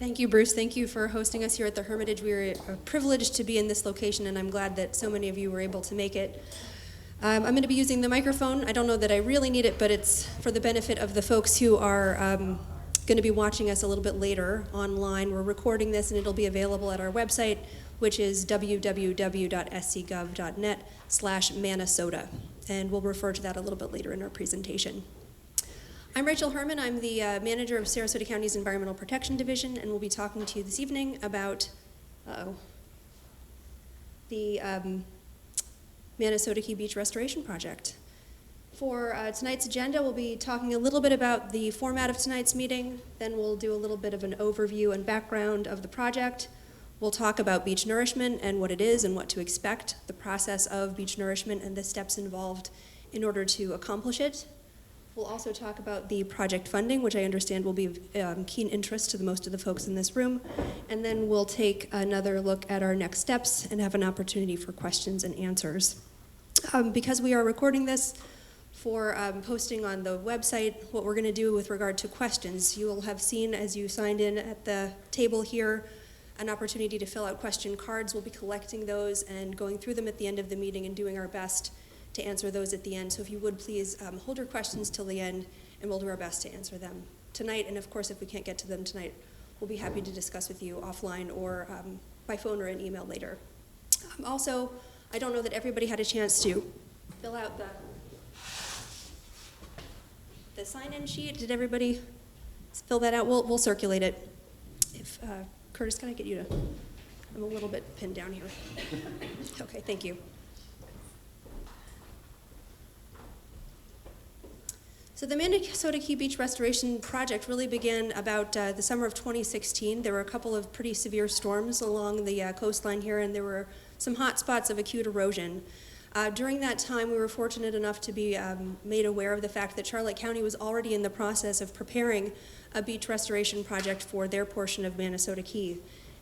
Thank you, Bruce. Thank you for hosting us here at the Hermitage. We are privileged to be in this location, and I'm glad that so many of you were able to make it. I'm going to be using the microphone. I don't know that I really need it, but it's for the benefit of the folks who are going to be watching us a little bit later online. We're recording this, and it'll be available at our website, which is www.scgov.net/Manasota. And we'll refer to that a little bit later in our presentation. I'm Rachel Herman. I'm the manager of Sarasota County's Environmental Protection Division, and we'll be talking to you this evening about the Manasota Key Beach Restoration Project. For tonight's agenda, we'll be talking a little bit about the format of tonight's meeting, then we'll do a little bit of an overview and background of the project. We'll talk about beach nourishment and what it is and what to expect, the process of beach nourishment and the steps involved in order to accomplish it. We'll also talk about the project funding, which I understand will be of keen interest to most of the folks in this room. And then we'll take another look at our next steps and have an opportunity for questions and answers. Because we are recording this for posting on the website, what we're going to do with regard to questions, you will have seen as you signed in at the table here an opportunity to fill out question cards. We'll be collecting those and going through them at the end of the meeting and doing our best to answer those at the end. So if you would please hold your questions till the end, and we'll do our best to answer them tonight. And of course, if we can't get to them tonight, we'll be happy to discuss with you offline or by phone or an email later. Also, I don't know that everybody had a chance to fill out the sign-in sheet. Did everybody fill that out? We'll circulate it. If Curtis, can I get you to? I'm a little bit pinned down here. Okay, thank you. So the Manasota Key Beach Restoration Project really began about the summer of 2016. There were a couple of pretty severe storms along the coastline here, and there were some hot spots of acute erosion. During that time, we were fortunate enough to be made aware of the fact that Charlotte County was already in the process of preparing a beach restoration project for their portion of Manasota Key.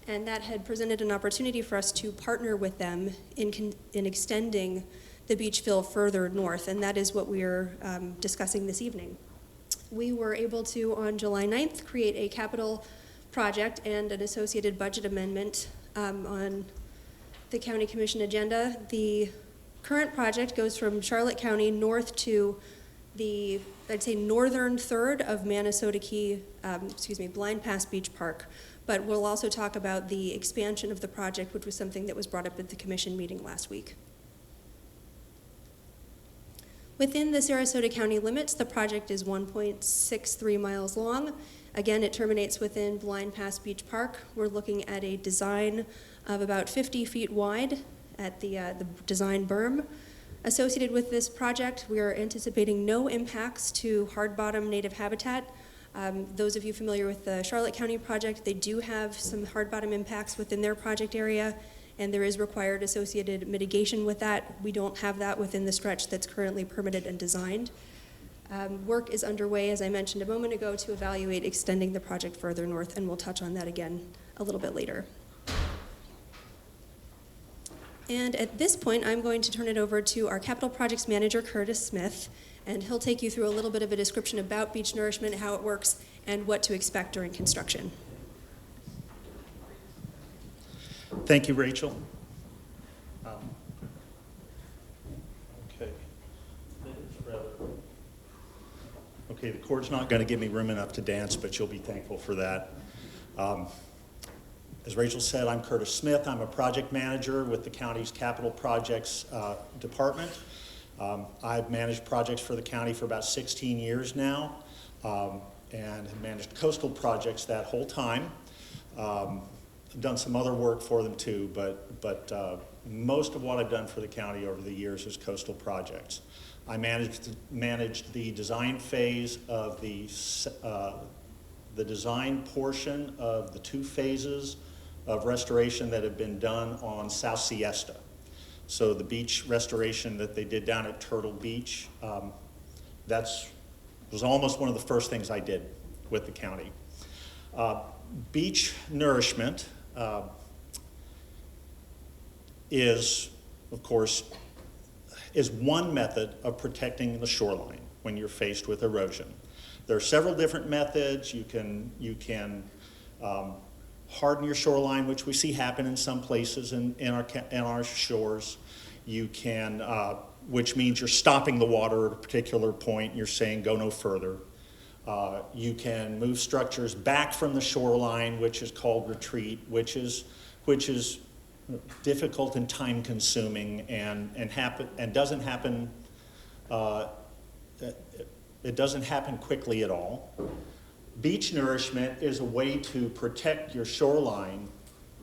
And that had presented an opportunity for us to partner with them in extending the beach fill further north, and that is what we are discussing this evening. We were able to, on July 9th, create a capital project and an associated budget amendment on the County Commission agenda. The current project goes from Charlotte County north to the, I'd say, northern third of Manasota Key, Blind Pass Beach Park. But we'll also talk about the expansion of the project, which was something that was brought up at the Commission meeting last week. Within the Sarasota County limits, the project is 1.63 miles long. Again, it terminates within Blind Pass Beach Park. We're looking at a design of about 50 feet wide at the design berm. Associated with this project, we are anticipating no impacts to hard bottom native habitat. Those of you familiar with the Charlotte County project, they do have some hard bottom impacts within their project area, and there is required associated mitigation with that. We don't have that within the stretch that's currently permitted and designed. Work is underway, as I mentioned a moment ago, to evaluate extending the project further north, and we'll touch on that again a little bit later. And at this point, I'm going to turn it over to our Capital Projects Manager, Curtis Smith, and he'll take you through a little bit of a description about beach nourishment, how it works, and what to expect during construction. Thank you, Rachel. Okay, the cord's not going to give me room enough to dance, but you'll be thankful for that. As Rachel said, I'm Curtis Smith. I'm a project manager with the county's Capital Projects Department. I've managed projects for the county for about 16 years now, and have managed coastal projects that whole time. I've done some other work for them too, but most of what I've done for the county over the years is coastal projects. I managed the design phase of the design portion of the 2 phases of restoration that have been done on South Siesta. So the beach restoration that they did down at Turtle Beach, was almost one of the first things I did with the county. Beach nourishment is, of course, one method of protecting the shoreline when you're faced with erosion. There are several different methods. You can harden your shoreline, which we see happen in some places in our shores. You can, which means you're stopping the water at a particular point. You're saying go no further. You can move structures back from the shoreline, which is called retreat, which is difficult and time consuming and doesn't happen. It doesn't happen quickly at all. Beach nourishment is a way to protect your shoreline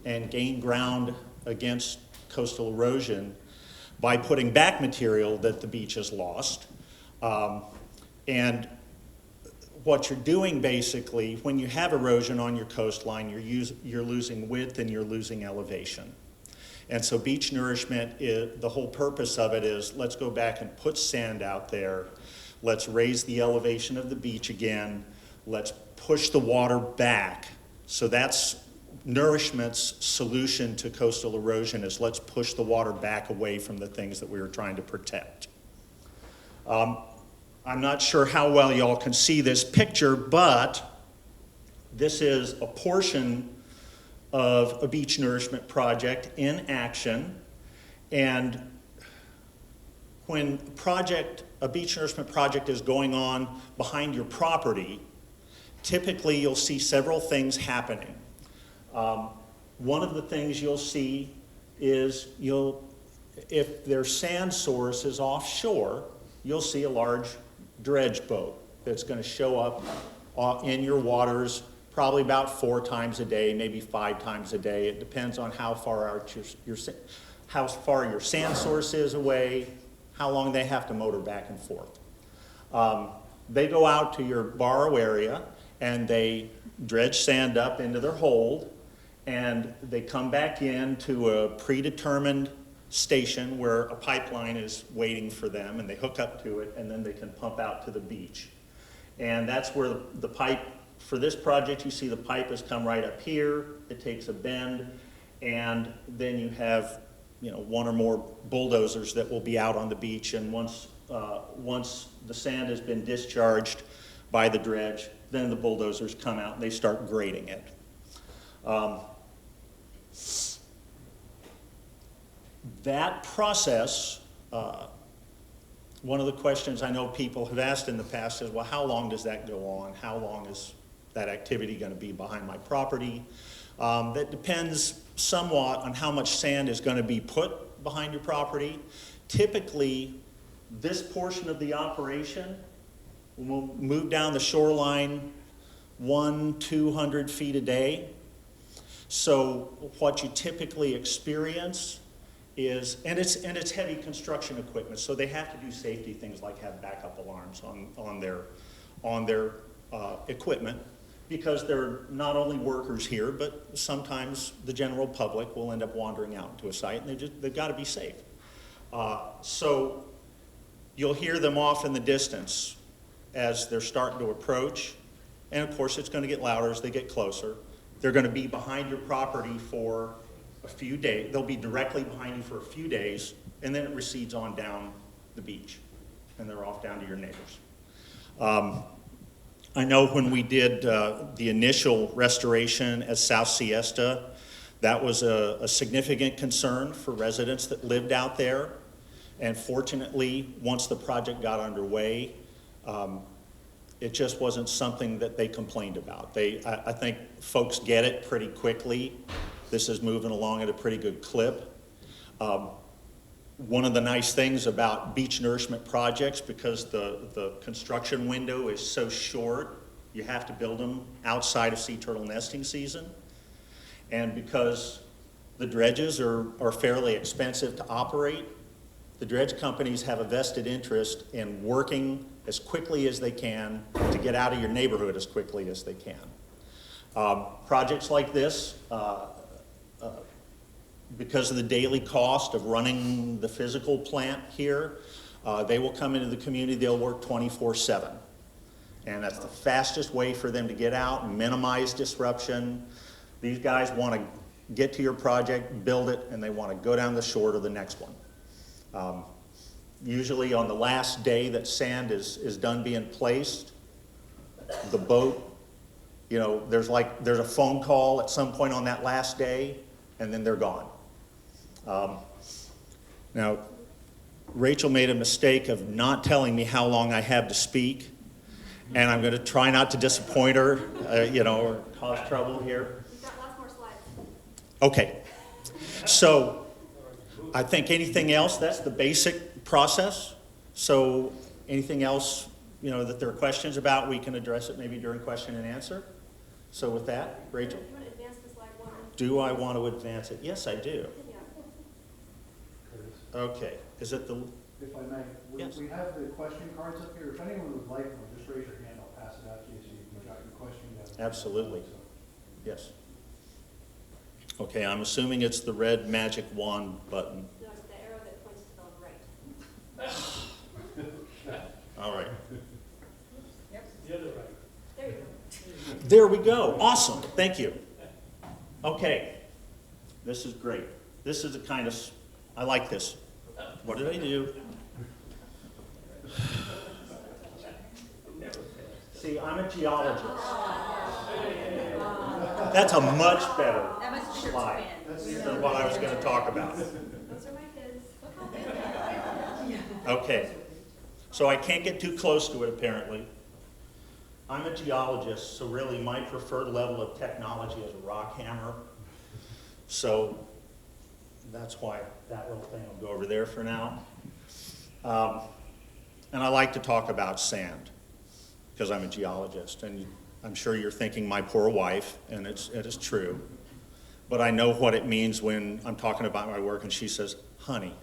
and gain ground against coastal erosion by putting back material that the beach has lost. And what you're doing basically, when you have erosion on your coastline, you're losing width and you're losing elevation. And so beach nourishment, the whole purpose of it is, let's go back and put sand out there. Let's raise the elevation of the beach again. Let's push the water back. So that's nourishment's solution to coastal erosion, is let's push the water back away from the things that we were trying to protect. I'm not sure how well y'all can see this picture, but this is a portion of a beach nourishment project in action. And when a beach nourishment project is going on behind your property, typically you'll see several things happening. One of the things you'll see is if their sand source is offshore, you'll see a large dredge boat that's going to show up in your waters probably about 4 times a day, maybe 5 times a day. It depends on how far out how far your sand source is away, how long they have to motor back and forth. They go out to your borrow area and they dredge sand up into their hold, and they come back into a predetermined station where a pipeline is waiting for them, and they hook up to it, and then they can pump out to the beach. And that's where the pipe, for this project, you see the pipe has come right up here. It takes a bend, and then you have 1 or more bulldozers that will be out on the beach, and once the sand has been discharged by the dredge, then the bulldozers come out and they start grading it. That process, one of the questions I know people have asked in the past is, well, how long does that go on? How long is that activity going to be behind my property? That depends somewhat on how much sand is going to be put behind your property. Typically, this portion of the operation will move down the shoreline 100-200 feet a day. So what you typically experience is, and it's heavy construction equipment, so they have to do safety things like have backup alarms on their equipment, because they're not only workers here, but sometimes the general public will end up wandering out into a site, and they've got to be safe. So you'll hear them off in the distance as they're starting to approach, and of course it's going to get louder as they get closer. They're going to be behind your property for a few days. They'll be directly behind you for a few days, and then it recedes on down the beach, and they're off down to your neighbors. I know when we did the initial restoration at South Siesta, that was a significant concern for residents that lived out there. And fortunately, once the project got underway, it just wasn't something that they complained about. I think folks get it pretty quickly. This is moving along at a pretty good clip. One of the nice things about beach nourishment projects, because the construction window is so short, you have to build them outside of sea turtle nesting season. And because the dredges are fairly expensive to operate, the dredge companies have a vested interest in working as quickly as they can to get out of your neighborhood as quickly as they can. Projects like this, because of the daily cost of running the physical plant here, they will come into the community, they'll work 24/7. And that's the fastest way for them to get out and minimize disruption. These guys want to get to your project, build it, and they want to go down the shore to the next one. Usually on the last day that sand is done being placed, the boat You know, there's a phone call at some point on that last day, and then they're gone. Now, Rachel made a mistake of not telling me how long I have to speak, and I'm going to try not to disappoint her, you know, or cause trouble here. We've got lots more slides. Okay, so I think anything else, that's the basic process. So anything else, you know, that there are questions about, we can address it maybe during question and answer. So with that, Rachel, Do you want to advance to slide 1? do I want to advance it? Yes, I do. Yeah. Okay, is it the, If I may, Yes. we have the question cards up here. If anyone would like one, just raise your hand, I'll pass it out to you so you can jot your question down. Absolutely. Yes. Okay, I'm assuming it's the red magic wand button. No, it's the arrow that points to the right. All right. The other right. There you go. There we go. Awesome. Thank you. Okay. This is great. This is the kind of, I like this. What did I do? See, I'm a geologist. That's a much better slide than what I was going to talk about. Those are my kids. Okay. So I can't get too close to it, apparently. I'm a geologist, so really my preferred level of technology is a rock hammer. So that's why that little thing will go over there for now. And I like to talk about sand, because I'm a geologist. And I'm sure you're thinking my poor wife, and it is true. But I know what it means when I'm talking about my work and she says, honey.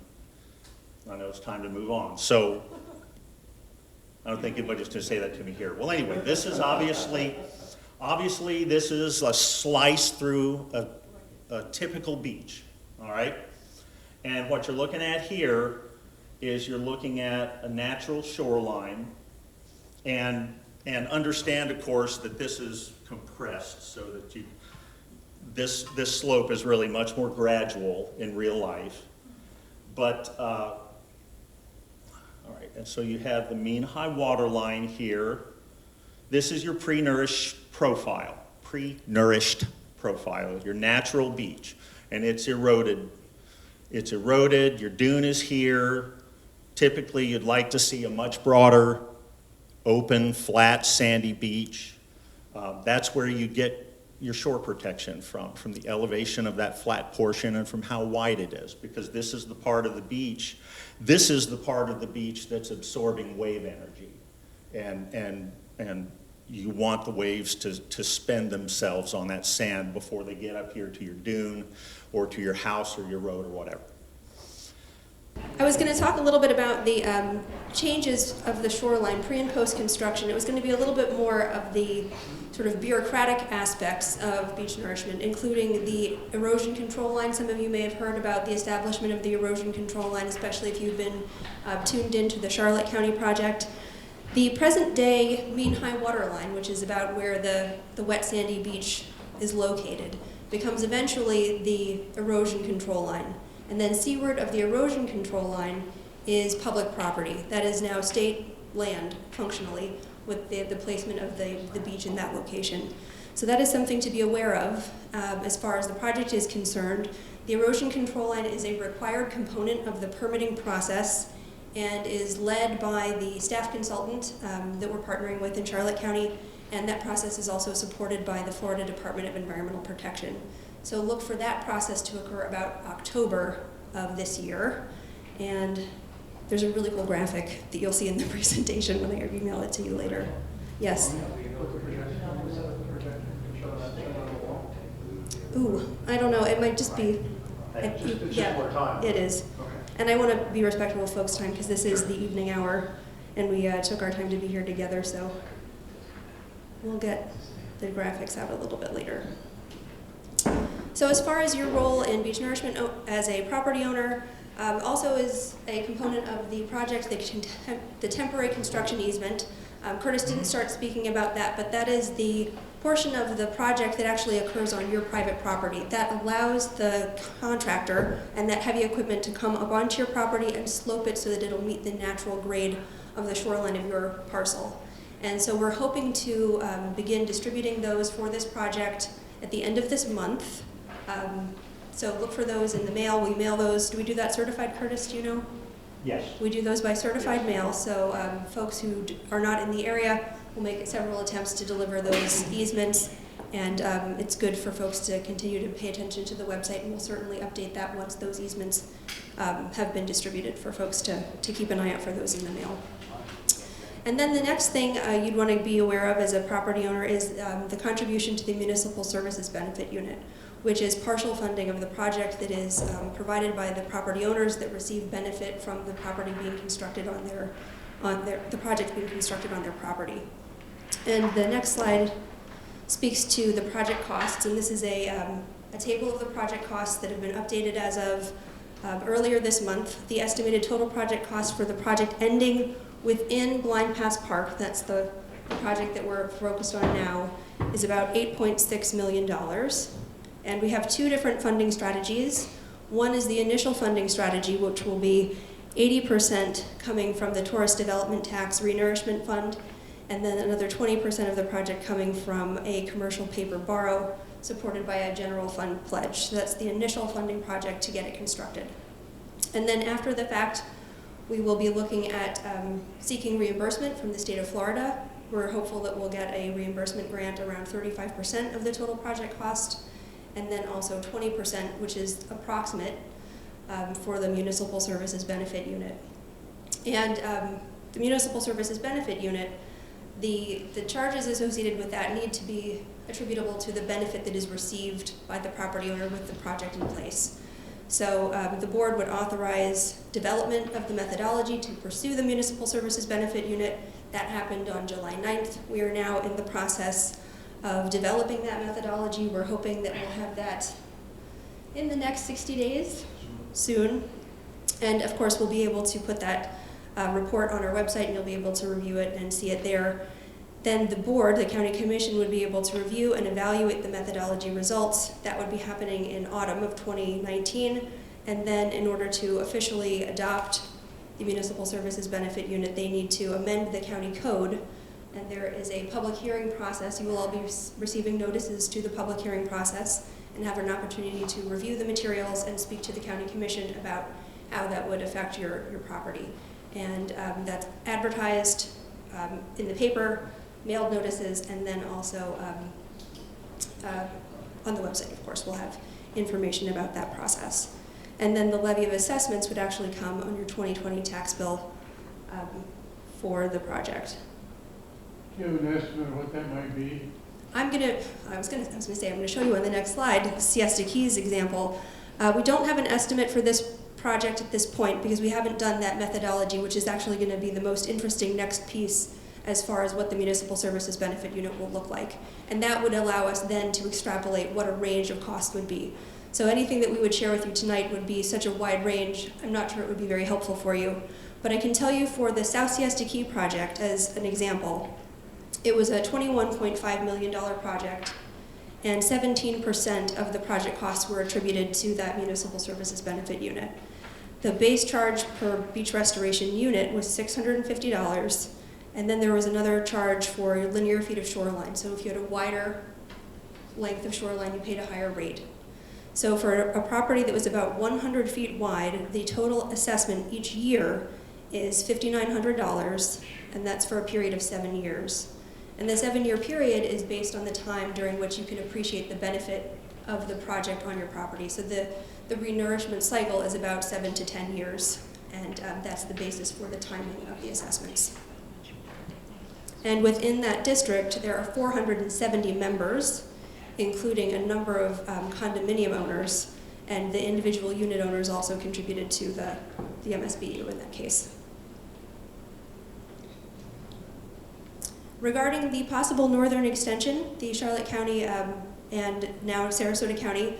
I know it's time to move on. So I don't think anybody's going to say that to me here. Well, anyway, this is obviously this is a slice through a typical beach, all right? And what you're looking at here is you're looking at a natural shoreline, and understand, of course, that this is compressed so that this slope is really much more gradual in real life. But all right, and so you have the mean high water line here. This is your pre-nourished profile, your natural beach, and it's eroded. It's eroded, your dune is here. Typically, you'd like to see a much broader, open, flat, sandy beach. That's where you get your shore protection from the elevation of that flat portion and from how wide it is, because this is the part of the beach that's absorbing wave energy. And you want the waves to spend themselves on that sand before they get up here to your dune or to your house or your road or whatever. I was going to talk a little bit about the changes of the shoreline pre and post construction. It was going to be a little bit more of the sort of bureaucratic aspects of beach nourishment, including the erosion control line. Some of you may have heard about the establishment of the erosion control line, especially if you've been tuned into the Charlotte County project. The present day mean high water line, which is about where the wet sandy beach is located, becomes eventually the erosion control line. And then seaward of the erosion control line is public property. That is now state land, functionally, with the placement of the beach in that location. So that is something to be aware of as far as the project is concerned. The erosion control line is a required component of the permitting process and is led by the staff consultant that we're partnering with in Charlotte County, and that process is also supported by the Florida Department of Environmental Protection. So look for that process to occur about October of this year. And there's a really cool graphic that you'll see in the presentation when I email it to you later. Yes? Ooh, I don't know. It might just be... Yeah, it is. And I want to be respectful of folks' time because this is the evening hour, and we took our time to be here together, so we'll get the graphics out a little bit later. So as far as your role in beach nourishment as a property owner, also is a component of the project, the temporary construction easement. Curtis didn't start speaking about that, but that is the portion of the project that actually occurs on your private property. That allows the contractor and that heavy equipment to come up onto your property and slope it so that it'll meet the natural grade of the shoreline of your parcel. And so we're hoping to begin distributing those for this project at the end of this month. So look for those in the mail. We mail those. Do we do that certified, Curtis? Do you know? Yes. We do those by certified mail, so folks who are not in the area will make several attempts to deliver those easements, and it's good for folks to continue to pay attention to the website, and we'll certainly update that once those easements have been distributed for folks to keep an eye out for those in the mail. And then the next thing you'd want to be aware of as a property owner is the contribution to the Municipal Services Benefit Unit, which is partial funding of the project that is provided by the property owners that receive benefit from the property being constructed the project being constructed on their property. And the next slide speaks to the project costs, and this is a table of the project costs that have been updated as of earlier this month. The estimated total project cost for the project ending within Blind Pass Park, that's the project that we're focused on now, is about $8.6 million. And we have two different funding strategies. One is the initial funding strategy, which will be 80% coming from the Tourist Development Tax Renourishment Fund, and then another 20% of the project coming from a commercial paper borrow supported by a general fund pledge. So that's the initial funding project to get it constructed. And then after the fact, we will be looking at seeking reimbursement from the state of Florida. We're hopeful that we'll get a reimbursement grant around 35% of the total project cost, and then also 20%, which is approximate, for the Municipal Services Benefit Unit. And the Municipal Services Benefit Unit, the charges associated with that need to be attributable to the benefit that is received by the property owner with the project in place. So the board would authorize development of the methodology to pursue the Municipal Services Benefit Unit. That happened on July 9th. We are now in the process of developing that methodology. We're hoping that we'll have that in the next 60 days, soon. And of course, we'll be able to put that report on our website, and you'll be able to review it and see it there. Then the board, the county commission, would be able to review and evaluate the methodology results. That would be happening in autumn of 2019. And then in order to officially adopt the Municipal Services Benefit Unit, they need to amend the county code. And there is a public hearing process. You will all be receiving notices to the public hearing process and have an opportunity to review the materials and speak to the county commission about how that would affect your property. And that's advertised in the paper, mailed notices, and then also on the website, of course, we'll have information about that process. And then the levy of assessments would actually come on your 2020 tax bill for the project. Do you have an estimate of what that might be? I'm gonna show you on the next slide, Siesta Keys example. We don't have an estimate for this project at this point because we haven't done that methodology, which is actually gonna be the most interesting next piece as far as what the Municipal Services Benefit Unit will look like. And that would allow us then to extrapolate what a range of costs would be. So anything that we would share with you tonight would be such a wide range, I'm not sure it would be very helpful for you. But I can tell you for the South Siesta Key project, as an example, it was a $21.5 million project, and 17% of the project costs were attributed to that Municipal Services Benefit Unit. The base charge per beach restoration unit was $650, and then there was another charge for linear feet of shoreline. So if you had a wider length of shoreline, you paid a higher rate. So for a property that was about 100 feet wide, the total assessment each year is $5,900, and that's for a period of 7 years. And the 7-year period is based on the time during which you can appreciate the benefit of the project on your property. So the renourishment cycle is about 7 to 10 years, and that's the basis for the timing of the assessments. And within that district, there are 470 members, including a number of condominium owners, and the individual unit owners also contributed to the MSBU in that case. Regarding the possible northern extension, the Charlotte County and now Sarasota County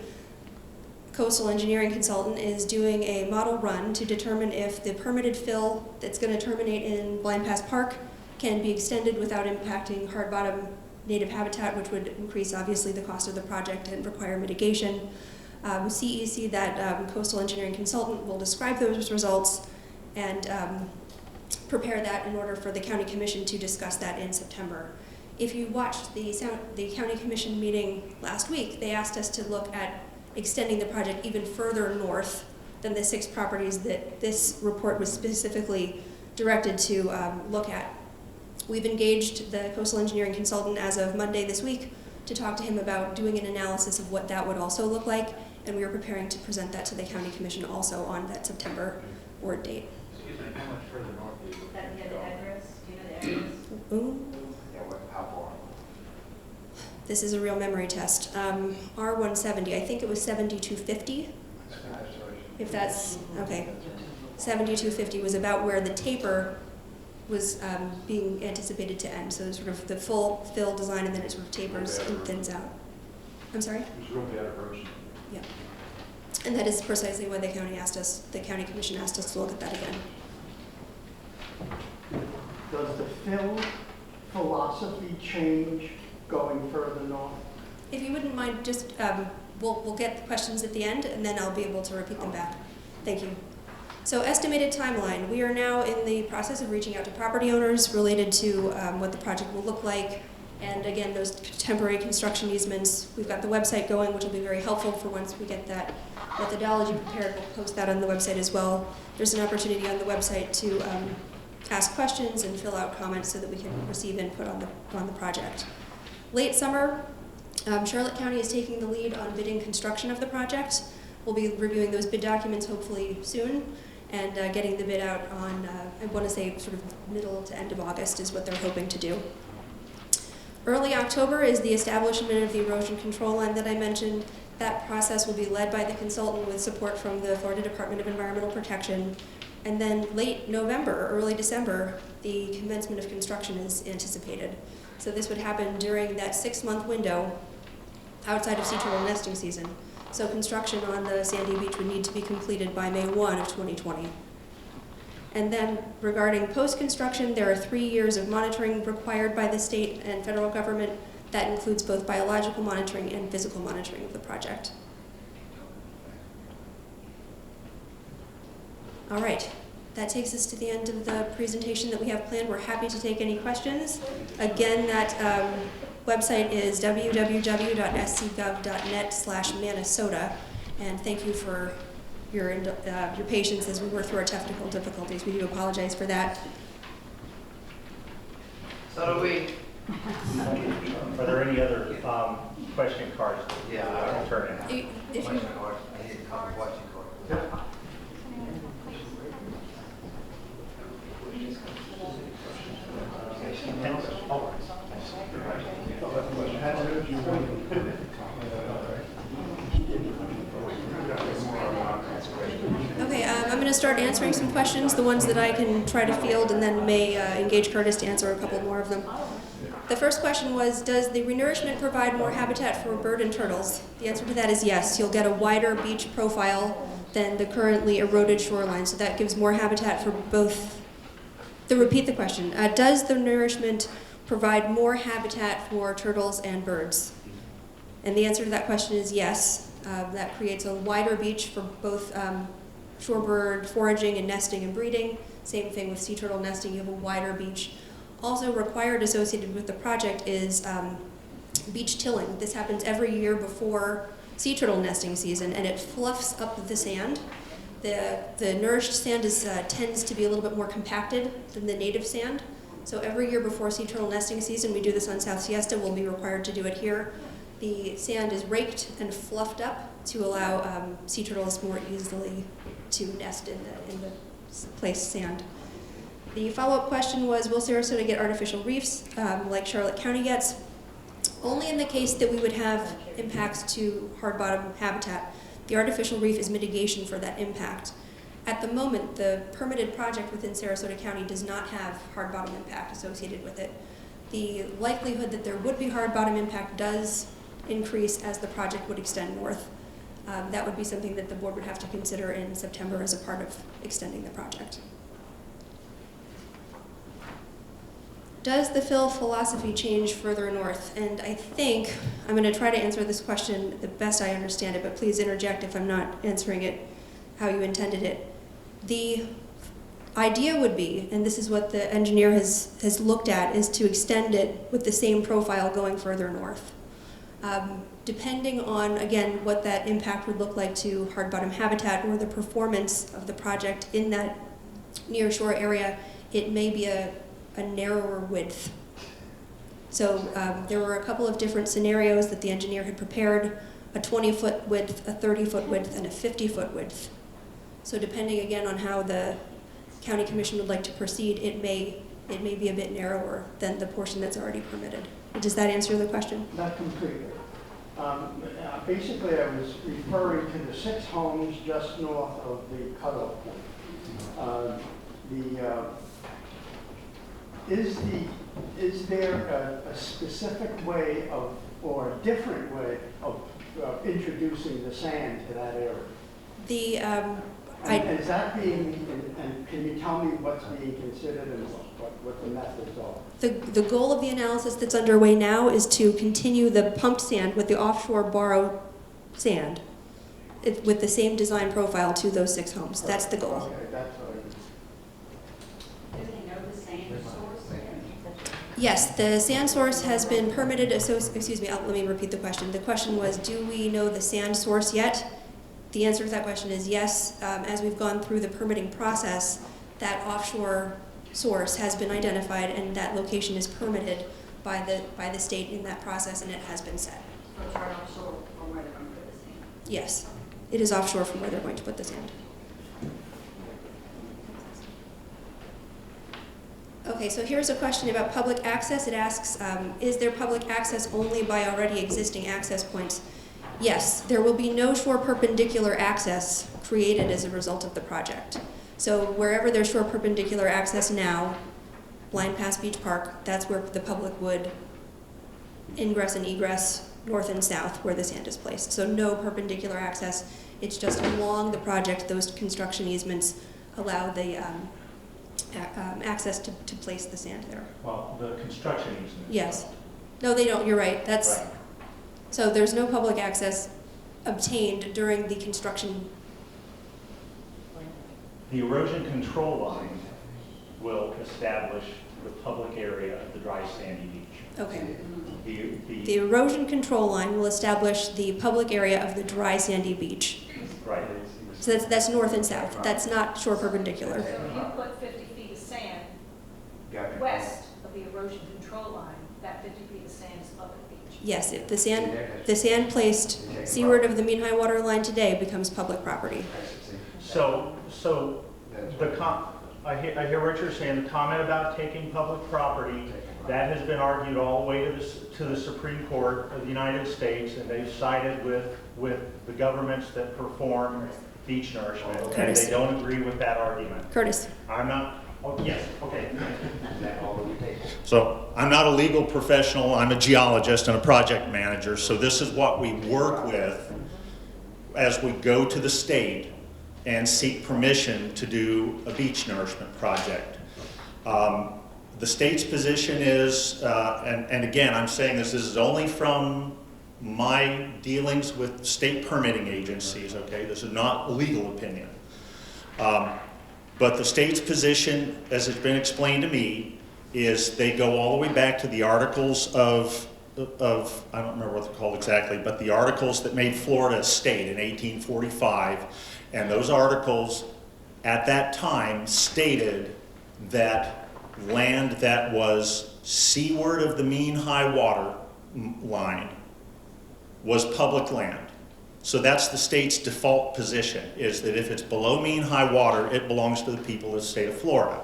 coastal engineering consultant is doing a model run to determine if the permitted fill that's going to terminate in Blind Pass Park can be extended without impacting hard bottom native habitat, which would increase obviously the cost of the project and require mitigation. CEC, that coastal engineering consultant, will describe those results and prepare that in order for the county commission to discuss that in September. If you watched the county commission meeting last week, they asked us to look at extending the project even further north than the 6 properties that this report was specifically directed to look at. We've engaged the coastal engineering consultant as of Monday this week to talk to him about doing an analysis of what that would also look like, and we are preparing to present that to the county commission also on that September board date. Excuse me, how much further north do you look That, at? yeah, the address, do you know the address? Ooh, Yeah, what, how far? this is a real memory test. R170, I think it was 7250, if that's, okay. 7250 was about where the taper was being anticipated to end. So sort of the full fill design, and then it sort of tapers and thins out. I'm sorry? It's real bad erosion. Yeah. And that is precisely why the county commission asked us to look at that again. Does the fill philosophy change going further north? If you wouldn't mind, just, we'll get the questions at the end, and then I'll be able to repeat them back. Thank you. So estimated timeline, we are now in the process of reaching out to property owners related to what the project will look like. And again, those temporary construction easements, we've got the website going, which will be very helpful for once we get that methodology prepared. We'll post that on the website as well. There's an opportunity on the website to ask questions and fill out comments so that we can receive input on the project. Late summer, Charlotte County is taking the lead on bidding construction of the project. We'll be reviewing those bid documents hopefully soon, and getting the bid out on, I want to say sort of middle to end of August is what they're hoping to do. Early October is the establishment of the erosion control line that I mentioned. That process will be led by the consultant with support from the Florida Department of Environmental Protection. And then late November, early December, the commencement of construction is anticipated. So this would happen during that 6-month window outside of sea turtle nesting season. So construction on the Sandy Beach would need to be completed by May 1 of 2020. And then regarding post-construction, there are 3 years of monitoring required by the state and federal government. That includes both biological monitoring and physical monitoring of the project. All right, that takes us to the end of the presentation that we have planned. We're happy to take any questions. Again, that website is www.scgov.net/Manasota, and thank you for your patience as we work through our technical difficulties. We do apologize for that. So do we. Are there any other question cards? Yeah, I'll turn it. If you, I need a couple question cards. okay, I'm going to start answering some questions, the ones that I can try to field, and then may engage Curtis to answer a couple more of them. The first question was, does the renourishment provide more habitat for bird and turtles? The answer to that is yes. You'll get a wider beach profile than the currently eroded shoreline, so that gives more habitat for both. Repeat the question. Does the nourishment provide more habitat for turtles and birds? And the answer to that question is yes. That creates a wider beach for both shorebird foraging and nesting and breeding. Same thing with sea turtle nesting, you have a wider beach. Also required associated with the project is beach tilling. This happens every year before sea turtle nesting season, and it fluffs up the sand. The nourished sand tends to be a little bit more compacted than the native sand. So every year before sea turtle nesting season, we do this on South Siesta, we'll be required to do it here. The sand is raked and fluffed up to allow sea turtles more easily to nest in the placed sand. The follow-up question was, will Sarasota get artificial reefs like Charlotte County gets? Only in the case that we would have impacts to hard bottom habitat. The artificial reef is mitigation for that impact. At the moment, the permitted project within Sarasota County does not have hard bottom impact associated with it. The likelihood that there would be hard bottom impact does increase as the project would extend north. That would be something that the board would have to consider in September as a part of extending the project. Does the fill philosophy change further north? And I think I'm going to try to answer this question the best I understand it, but please interject if I'm not answering it how you intended it. The idea would be, and this is what the engineer has looked at, is to extend it with the same profile going further north. Depending on, again, what that impact would look like to hard bottom habitat or the performance of the project in that near shore area, it may be a narrower width. So there were a couple of different scenarios that the engineer had prepared: a 20-foot width, a 30-foot width, and a 50-foot width. So depending again on how the county commission would like to proceed, it may be a bit narrower than the portion that's already permitted. Does that answer the question? Not completely. Basically, I was referring to the 6 homes just north of the cutoff point. Is there a specific way of, or a different way of introducing the sand to that area? The And is that being, and can you tell me what's being considered and what the methods are? The goal of the analysis that's underway now is to continue the pumped sand with the offshore borrow sand with the same design profile to those 6 homes. That's the goal. Okay, that's what I Do they know the sand source? Yes, the sand source has been permitted, excuse me, let me repeat the question. The question was, do we know the sand source yet? The answer to that question is yes. As we've gone through the permitting process, that offshore source has been identified and that location is permitted by the state in that process, and it has been set. So it's right offshore from where they're going to put the sand. Yes, it is offshore from where they're going to put the sand. Okay, so here's a question about public access. It asks, is there public access only by already existing access points? Yes, there will be no shore perpendicular access created as a result of the project. So wherever there's shore perpendicular access now, Blind Pass Beach Park, that's where the public would ingress and egress north and south where the sand is placed. So no perpendicular access. It's just along the project, those construction easements allow the access to place the sand there. Well, the construction easement. Yes. No, they don't. You're right. That's Right. So there's no public access obtained during the construction. The erosion control line will establish the public area of the dry sandy beach. Okay. The erosion control line will establish the public area of the dry sandy beach. right. So that's north and south. That's not shore perpendicular. So if you put 50 feet of sand Got it. west of the erosion control line, that 50 feet of sand is public beach. Yes, if the sand placed seaward of the mean high water line today becomes public property. So I hear what you're saying. The comment about taking public property, that has been argued all the way to the Supreme Court of the United States, and they've sided with the governments that perform beach nourishment, and Curtis. they don't agree with that argument. Curtis. I'm not. Oh, yes. Okay. So I'm not a legal professional, I'm a geologist and a project manager, so this is what we work with as we go to the state and seek permission to do a beach nourishment project. The state's position is, and again, I'm saying this is only from my dealings with state permitting agencies, okay? This is not a legal opinion. But the state's position, as it's been explained to me, is they go all the way back to the articles of I don't remember what they're called exactly, but the articles that made Florida a state in 1845. And those articles at that time stated that land that was seaward of the mean high water line was public land. So that's the state's default position, is that if it's below mean high water, it belongs to the people of the state of Florida.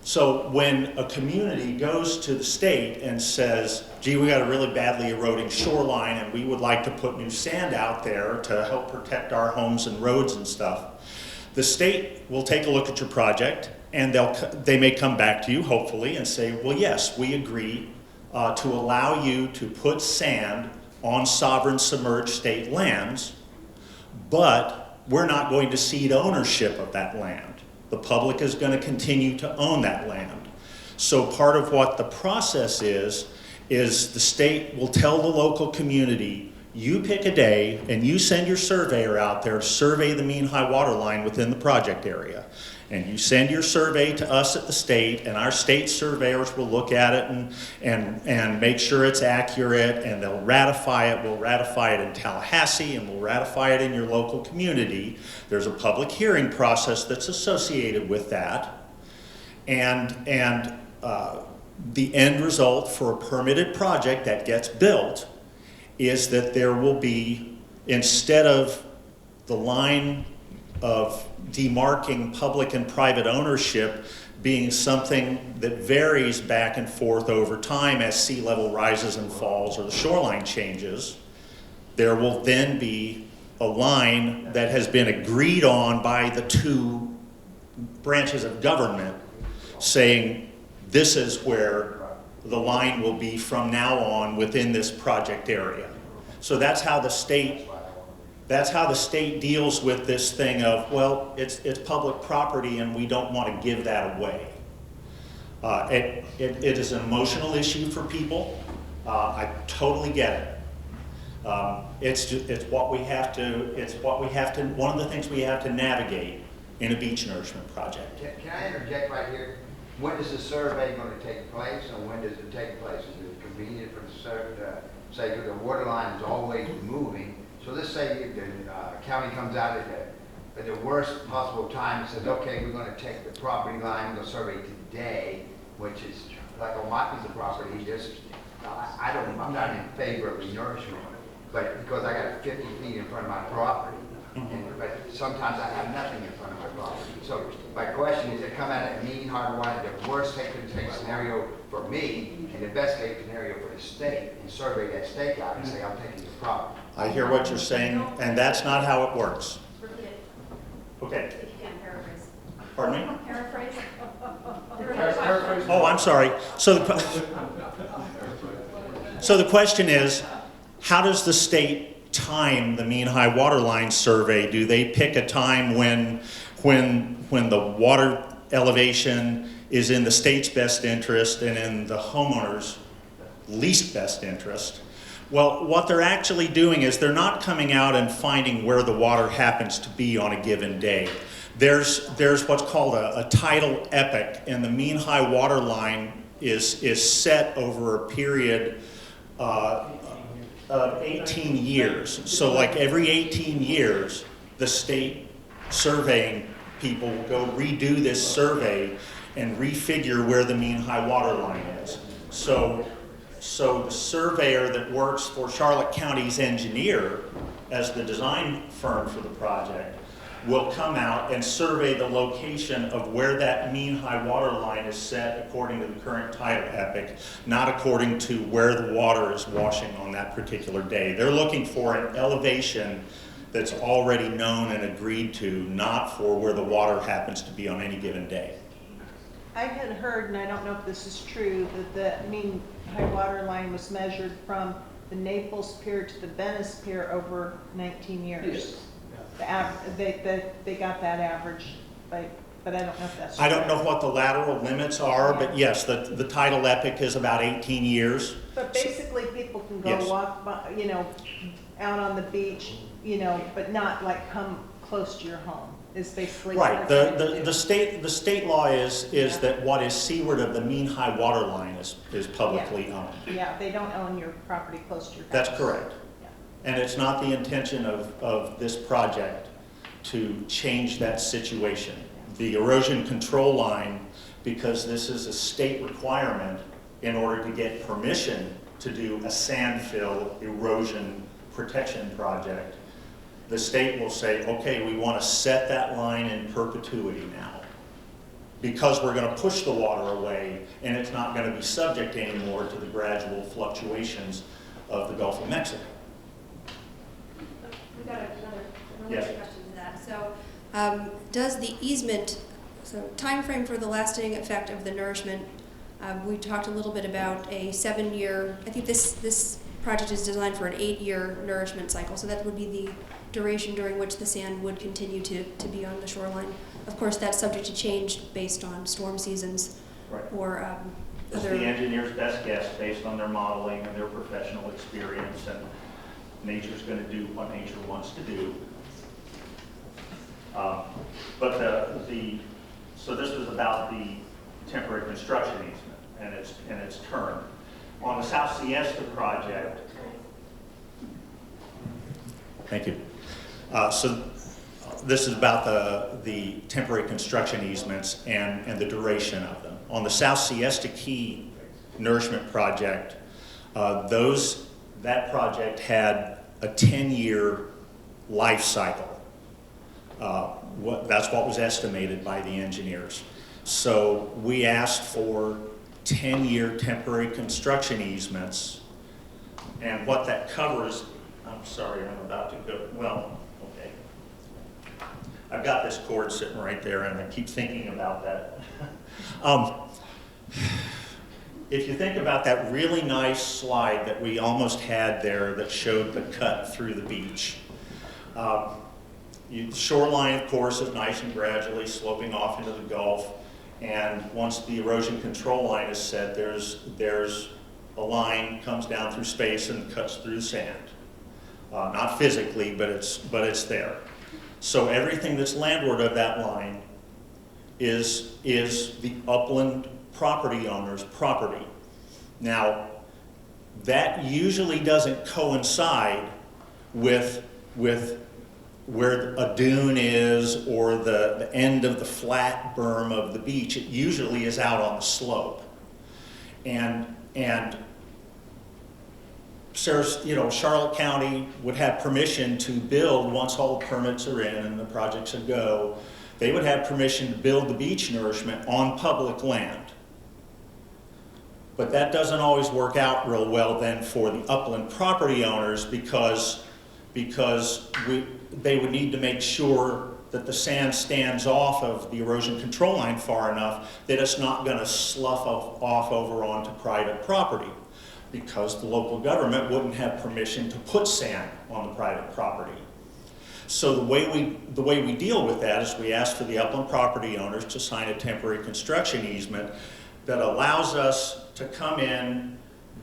So when a community goes to the state and says, gee, we got a really badly eroding shoreline and we would like to put new sand out there to help protect our homes and roads and stuff, the state will take a look at your project and they may come back to you, hopefully, and say, well, yes, we agree to allow you to put sand on sovereign submerged state lands, but we're not going to cede ownership of that land. The public is going to continue to own that land. So part of what the process is the state will tell the local community, You pick a day and you send your surveyor out there to survey the mean high water line within the project area. And you send your survey to us at the state, and our state surveyors will look at it and make sure it's accurate, and they'll ratify it. We'll ratify it in Tallahassee, and we'll ratify it in your local community. There's a public hearing process that's associated with that. And the end result for a permitted project that gets built is that there will be, instead of the line of demarking public and private ownership being something that varies back and forth over time as sea level rises and falls or the shoreline changes, there will then be a line that has been agreed on by the two branches of government saying this is where the line will be from now on within this project area. So that's how the state deals with this thing of, well, it's public property and we don't want to give that away. It is an emotional issue for people. I totally get it. It's what we have to, one of the things we have to navigate in a beach nourishment project. Can I interject right here? When is the survey going to take place, and when does it take place? Is it convenient for the survey to say the water line is always moving? So let's say if the county comes out at the worst possible time and says, okay, we're going to take the property line, we're going to survey today, which is like on my piece of property, I'm not in favor of renourishment, but because I got 50 feet in front of my property, but sometimes I have nothing in front of my property. So my question is, it come out at mean hard water, the worst case scenario for me, and the best case scenario for the state, and survey that stake out and say, I'm taking your property. I hear what you're saying, and that's not how it works. Repeat it, Okay, if you can, paraphrase. pardon me? Paraphrase? Paraphrase. Oh, I'm sorry. So the question is, how does the state time the mean high water line survey? Do they pick a time when the water elevation is in the state's best interest and in the homeowner's least best interest? Well, what they're actually doing is they're not coming out and finding where the water happens to be on a given day. There's what's called a tidal epoch, and the mean high water line is set over a period of 18 years. So like every 18 years, the state surveying people will go redo this survey and refigure where the mean high water line is. So the surveyor that works for Charlotte County's engineer as the design firm for the project will come out and survey the location of where that mean high water line is set according to the current tidal epoch, not according to where the water is washing on that particular day. They're looking for an elevation that's already known and agreed to, not for where the water happens to be on any given day. I had heard, and I don't know if this is true, that the mean high water line was measured from the Naples Pier to the Venice Pier over 19 years. They got that average, but I don't know if that's true. I don't know what the lateral limits are, but yes, the tidal epoch is about 18 years. But basically, people can go Yes. walk, by, out on the beach, but not like come close to your home. Is basically Right. what they're trying to do. The state law is that what is seaward of the mean high water line is publicly owned. Yeah, they don't own your property close to your house. That's correct. Yeah. And it's not the intention of this project to change that situation. The erosion control line, because this is a state requirement in order to get permission to do a sand fill erosion protection project, the state will say, okay, we want to set that line in perpetuity now, because we're going to push the water away and it's not going to be subject anymore to the gradual fluctuations of the Gulf of Mexico. We've got another Yes. question to that. So does the easement, so time frame for the lasting effect of the nourishment, we talked a little bit about a 7-year, I think this project is designed for an 8-year nourishment cycle, so that would be the duration during which the sand would continue to be on the shoreline. Of course, that's subject to change based on storm seasons Right. or It's other. the engineer's best guess based on their modeling and their professional experience. And Nature's going to do what nature wants to do. But so this was about the temporary construction easement and its term. On the South Siesta project. Thank you. So this is about the temporary construction easements and the duration of them. On the South Siesta Key Nourishment Project, that project had a 10-year life cycle. That's what was estimated by the engineers. So we asked for 10-year temporary construction easements, and what that covers, I'm sorry, I'm about to go, well, okay. I've got this cord sitting right there, and I keep thinking about that. If you think about that really nice slide that we almost had there that showed the cut through the beach, the shoreline, of course, is nice and gradually sloping off into the Gulf. And once the erosion control line is set, there's a line comes down through space and cuts through sand. Not physically, but it's there. So everything that's landward of that line is the upland property owner's property. Now, that usually doesn't coincide with where a dune is or the end of the flat berm of the beach. It usually is out on the slope. And Charlotte County would have permission to build, once all the permits are in and the project's a go, they would have permission to build the beach nourishment on public land. But that doesn't always work out real well then for the upland property owners because they would need to make sure that the sand stands off of the erosion control line far enough that it's not going to slough off over onto private property, because the local government wouldn't have permission to put sand on the private property. So the way we deal with that is we ask for the upland property owners to sign a temporary construction easement that allows us to come in,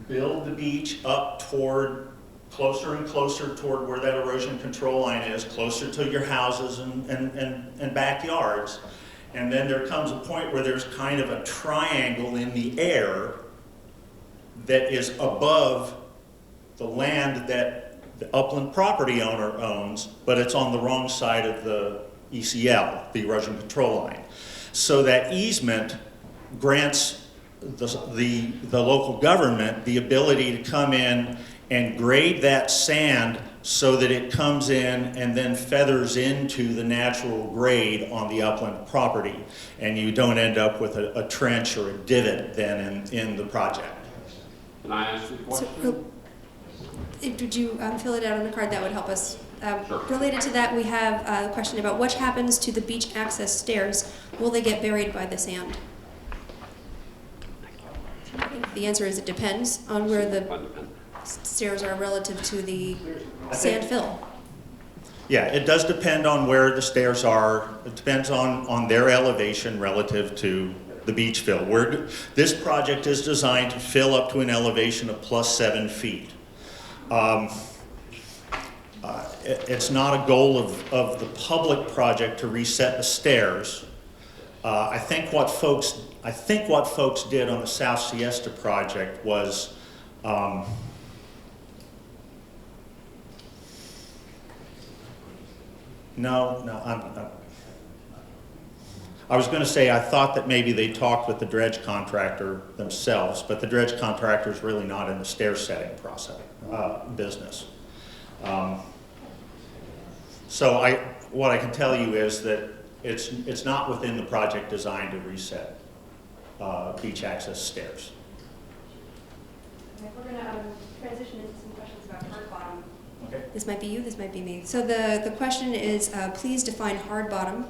build the beach up toward closer and closer toward where that erosion control line is, closer to your houses and backyards. And then there comes a point where there's kind of a triangle in the air that is above the land that the upland property owner owns, but it's on the wrong side of the ECL, the erosion control line. So that easement grants the local government the ability to come in and grade that sand so that it comes in and then feathers into the natural grade on the upland property, and you don't end up with a trench or a divot then in the project. Can I ask you a question? So, would you fill it out on the card? That would help us. Sure. Related to that, we have a question about what happens to the beach access stairs. Will they get buried by the sand? I think the answer is it depends on where the stairs are relative to the sand fill. Yeah, it does depend on where the stairs are. It depends on their elevation relative to the beach fill. This project is designed to fill up to an elevation of +7 feet. It's not a goal of the public project to reset the stairs. I think what folks did on the South Siesta project was I was going to say I thought that maybe they talked with the dredge contractor themselves, but the dredge contractor is really not in the stair setting process business. So what I can tell you is that it's not within the project design to reset beach access stairs. Okay, we're going to transition into some questions about hard bottom. Okay. This might be you, this might be me. So the question is, please define hard bottom.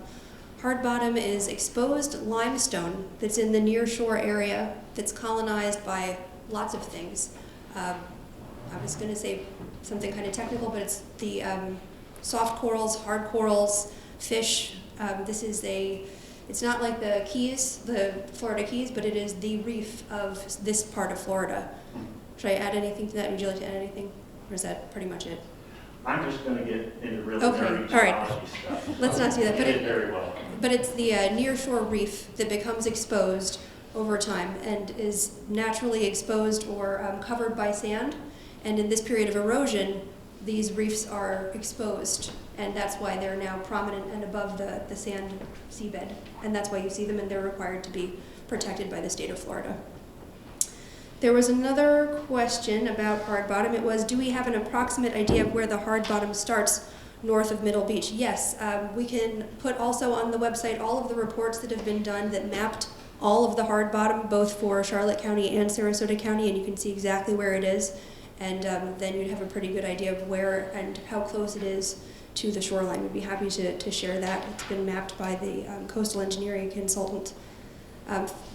Hard bottom is exposed limestone that's in the near shore area that's colonized by lots of things. I was going to say something kind of technical, but it's the soft corals, hard corals, fish. It's not like the Keys, the Florida Keys, but it is the reef of this part of Florida. Should I add anything to that? Would you like to add anything? Or is that pretty much it? I'm just gonna get into really Okay, nerdy all right. geology stuff. Let's not do that, You but did very well. But it's the nearshore reef that becomes exposed over time and is naturally exposed or covered by sand. And in this period of erosion, these reefs are exposed, and that's why they're now prominent and above the sand seabed. And that's why you see them, and they're required to be protected by the state of Florida. There was another question about hard bottom. It was, do we have an approximate idea of where the hard bottom starts north of Middle Beach? Yes, we can put also on the website all of the reports that have been done that mapped all of the hard bottom, both for Charlotte County and Sarasota County, and you can see exactly where it is. And then you'd have a pretty good idea of where and how close it is to the shoreline. We'd be happy to share that. It's been mapped by the coastal engineering consultant.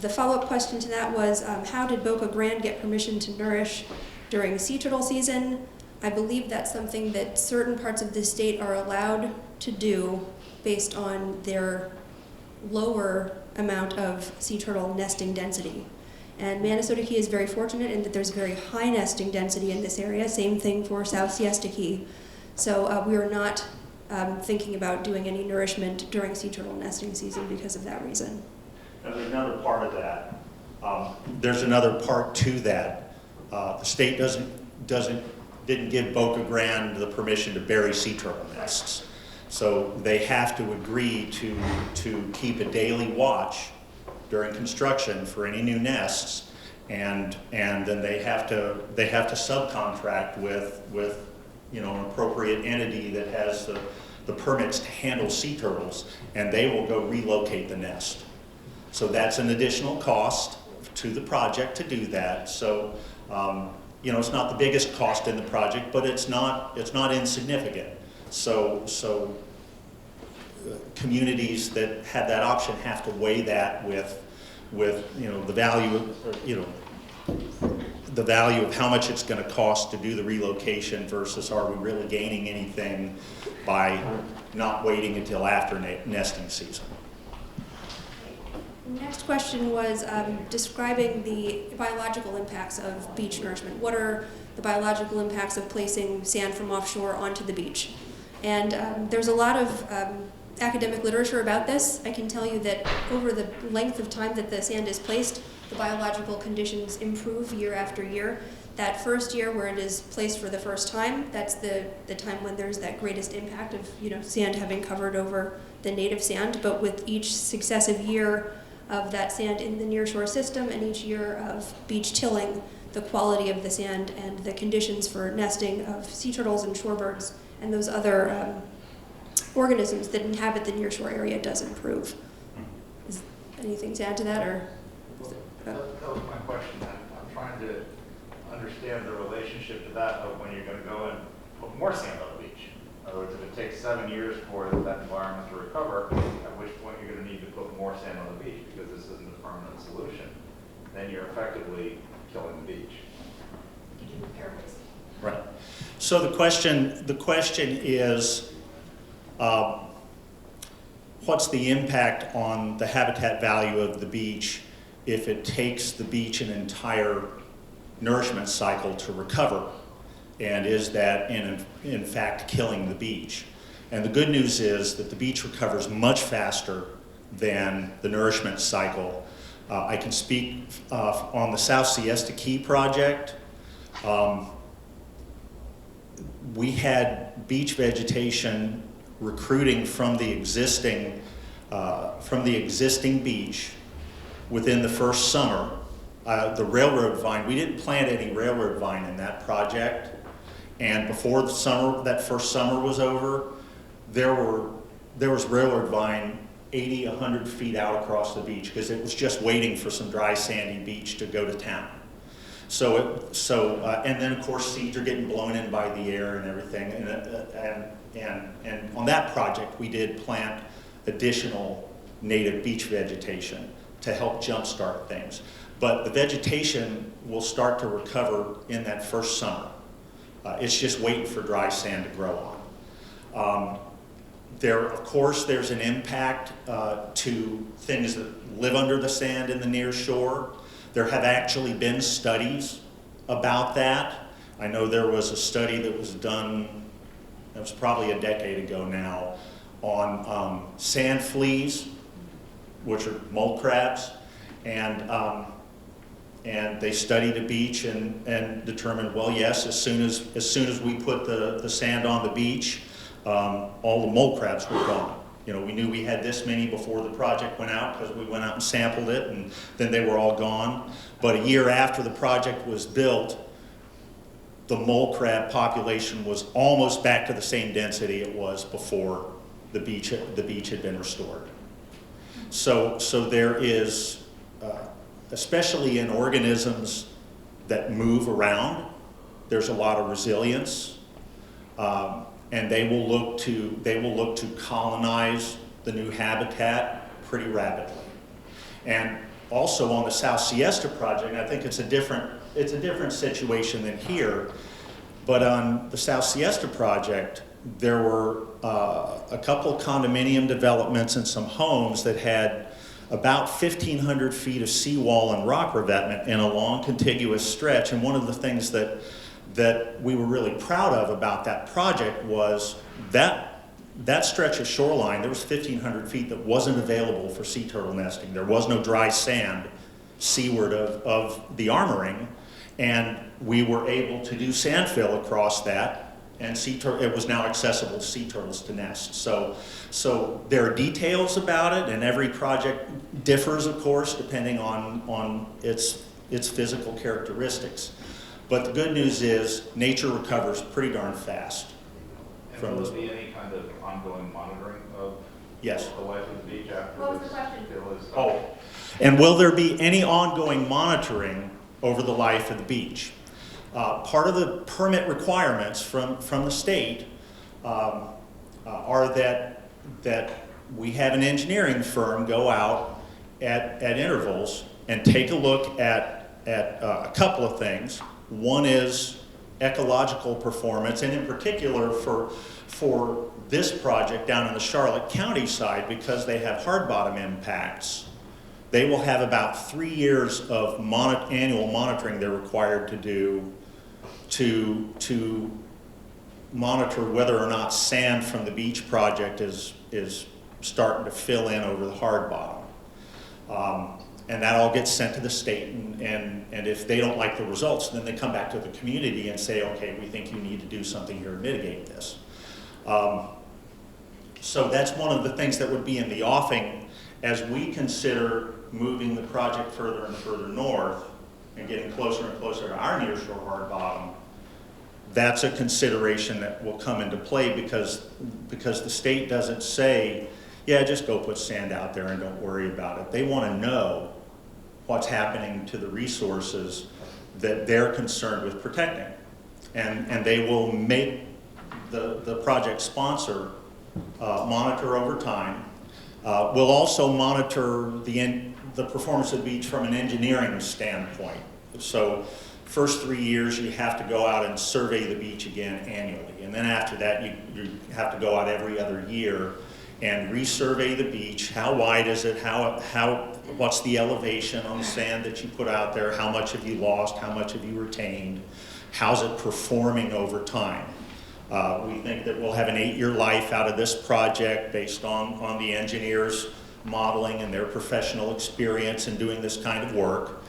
The follow-up question to that was, how did Boca Grande get permission to nourish during sea turtle season? I believe that's something that certain parts of the state are allowed to do based on their lower amount of sea turtle nesting density. And Manasota Key is very fortunate in that there's very high nesting density in this area. Same thing for South Siesta Key. So we are not thinking about doing any nourishment during sea turtle nesting season because of that reason. Now, there's another part of that. There's another part to that. The state didn't give Boca Grande the permission to bury sea turtle nests. So they have to agree to keep a daily watch during construction for any new nests, and then they have to subcontract with an appropriate entity that has the permits to handle sea turtles, and they will go relocate the nest. So that's an additional cost to the project to do that. So it's not the biggest cost in the project, but it's not insignificant. So communities that have that option have to weigh that with the value of how much it's going to cost to do the relocation versus are we really gaining anything by not waiting until after nesting season. Next question was describing the biological impacts of beach nourishment. What are the biological impacts of placing sand from offshore onto the beach? And there's a lot of academic literature about this. I can tell you that over the length of time that the sand is placed, the biological conditions improve year after year. That first year where it is placed for the first time, that's the time when there's that greatest impact of sand having covered over the native sand. But with each successive year of that sand in the nearshore system and each year of beach tilling, the quality of the sand and the conditions for nesting of sea turtles and shorebirds and those other organisms that inhabit the nearshore area does improve. Is anything to add to that, or? That was my question. I'm trying to understand the relationship to that of when you're going to go and put more sand on the beach. In other words, if it takes 7 years for that environment to recover, at which point you're going to need to put more sand on the beach because this isn't a permanent solution, then you're effectively killing the beach. Right. So the question is, what's the impact on the habitat value of the beach if it takes the beach an entire nourishment cycle to recover? And is that in fact killing the beach? And the good news is that the beach recovers much faster than the nourishment cycle. I can speak on the South Siesta Key project. We had beach vegetation recruiting from the existing beach within the first summer. The railroad vine, we didn't plant any railroad vine in that project, and before the summer, that first summer was over, there was railroad vine 80, 100 feet out across the beach because it was just waiting for some dry sandy beach to go to town. And then of course seeds are getting blown in by the air and everything, and on that project we did plant additional native beach vegetation to help jumpstart things. But the vegetation will start to recover in that first summer. It's just waiting for dry sand to grow on. Of course, there's an impact to things that live under the sand in the near shore. There have actually been studies about that. I know there was a study that was done it was probably a decade ago now, on sand fleas, which are mole crabs, and they studied a beach and determined, well, yes, as soon as we put the sand on the beach, all the mole crabs were gone. You know, we knew we had this many before the project went out because we went out and sampled it, and then they were all gone. But a year after the project was built, the mole crab population was almost back to the same density it was before the beach had been restored. So there is, especially in organisms that move around, there's a lot of resilience. And they will look to colonize the new habitat pretty rapidly. And also on the South Siesta project, I think it's a different situation than here, but on the South Siesta project, there were a couple condominium developments and some homes that had about 1,500 feet of seawall and rock revetment in a long contiguous stretch. And one of the things that we were really proud of about that project was that stretch of shoreline, there was 1,500 feet that wasn't available for sea turtle nesting. There was no dry sand seaward of the armoring, and we were able to do sand fill across that, and it was now accessible to sea turtles to nest. So there are details about it, and every project differs, of course, depending on its physical characteristics. But the good news is nature recovers pretty darn fast. And from will this. there be any kind of ongoing monitoring of Yes. the life of the beach after What was this the question? fill is? Oh, and will there be any ongoing monitoring over the life of the beach? Part of the permit requirements from the state are that we have an engineering firm go out at intervals and take a look at a couple of things. One is ecological performance, and in particular for this project down in the Charlotte County side, because they have hard bottom impacts, they will have about 3 years of annual monitoring they're required to do to monitor whether or not sand from the beach project is starting to fill in over the hard bottom. And that all gets sent to the state, and if they don't like the results, then they come back to the community and say, okay, we think you need to do something here to mitigate this. So that's one of the things that would be in the offing as we consider moving the project further and further north and getting closer and closer to our nearshore hard bottom. That's a consideration that will come into play because the state doesn't say, yeah, just go put sand out there and don't worry about it. They want to know what's happening to the resources that they're concerned with protecting. And they will make the project sponsor monitor over time. We'll also monitor the performance of the beach from an engineering standpoint. So first 3 years you have to go out and survey the beach again annually. And then after that you have to go out every other year and resurvey the beach. How wide is it? What's the elevation on the sand that you put out there? How much have you lost? How much have you retained? How's it performing over time? We think that we'll have an 8-year life out of this project based on the engineers' modeling and their professional experience in doing this kind of work.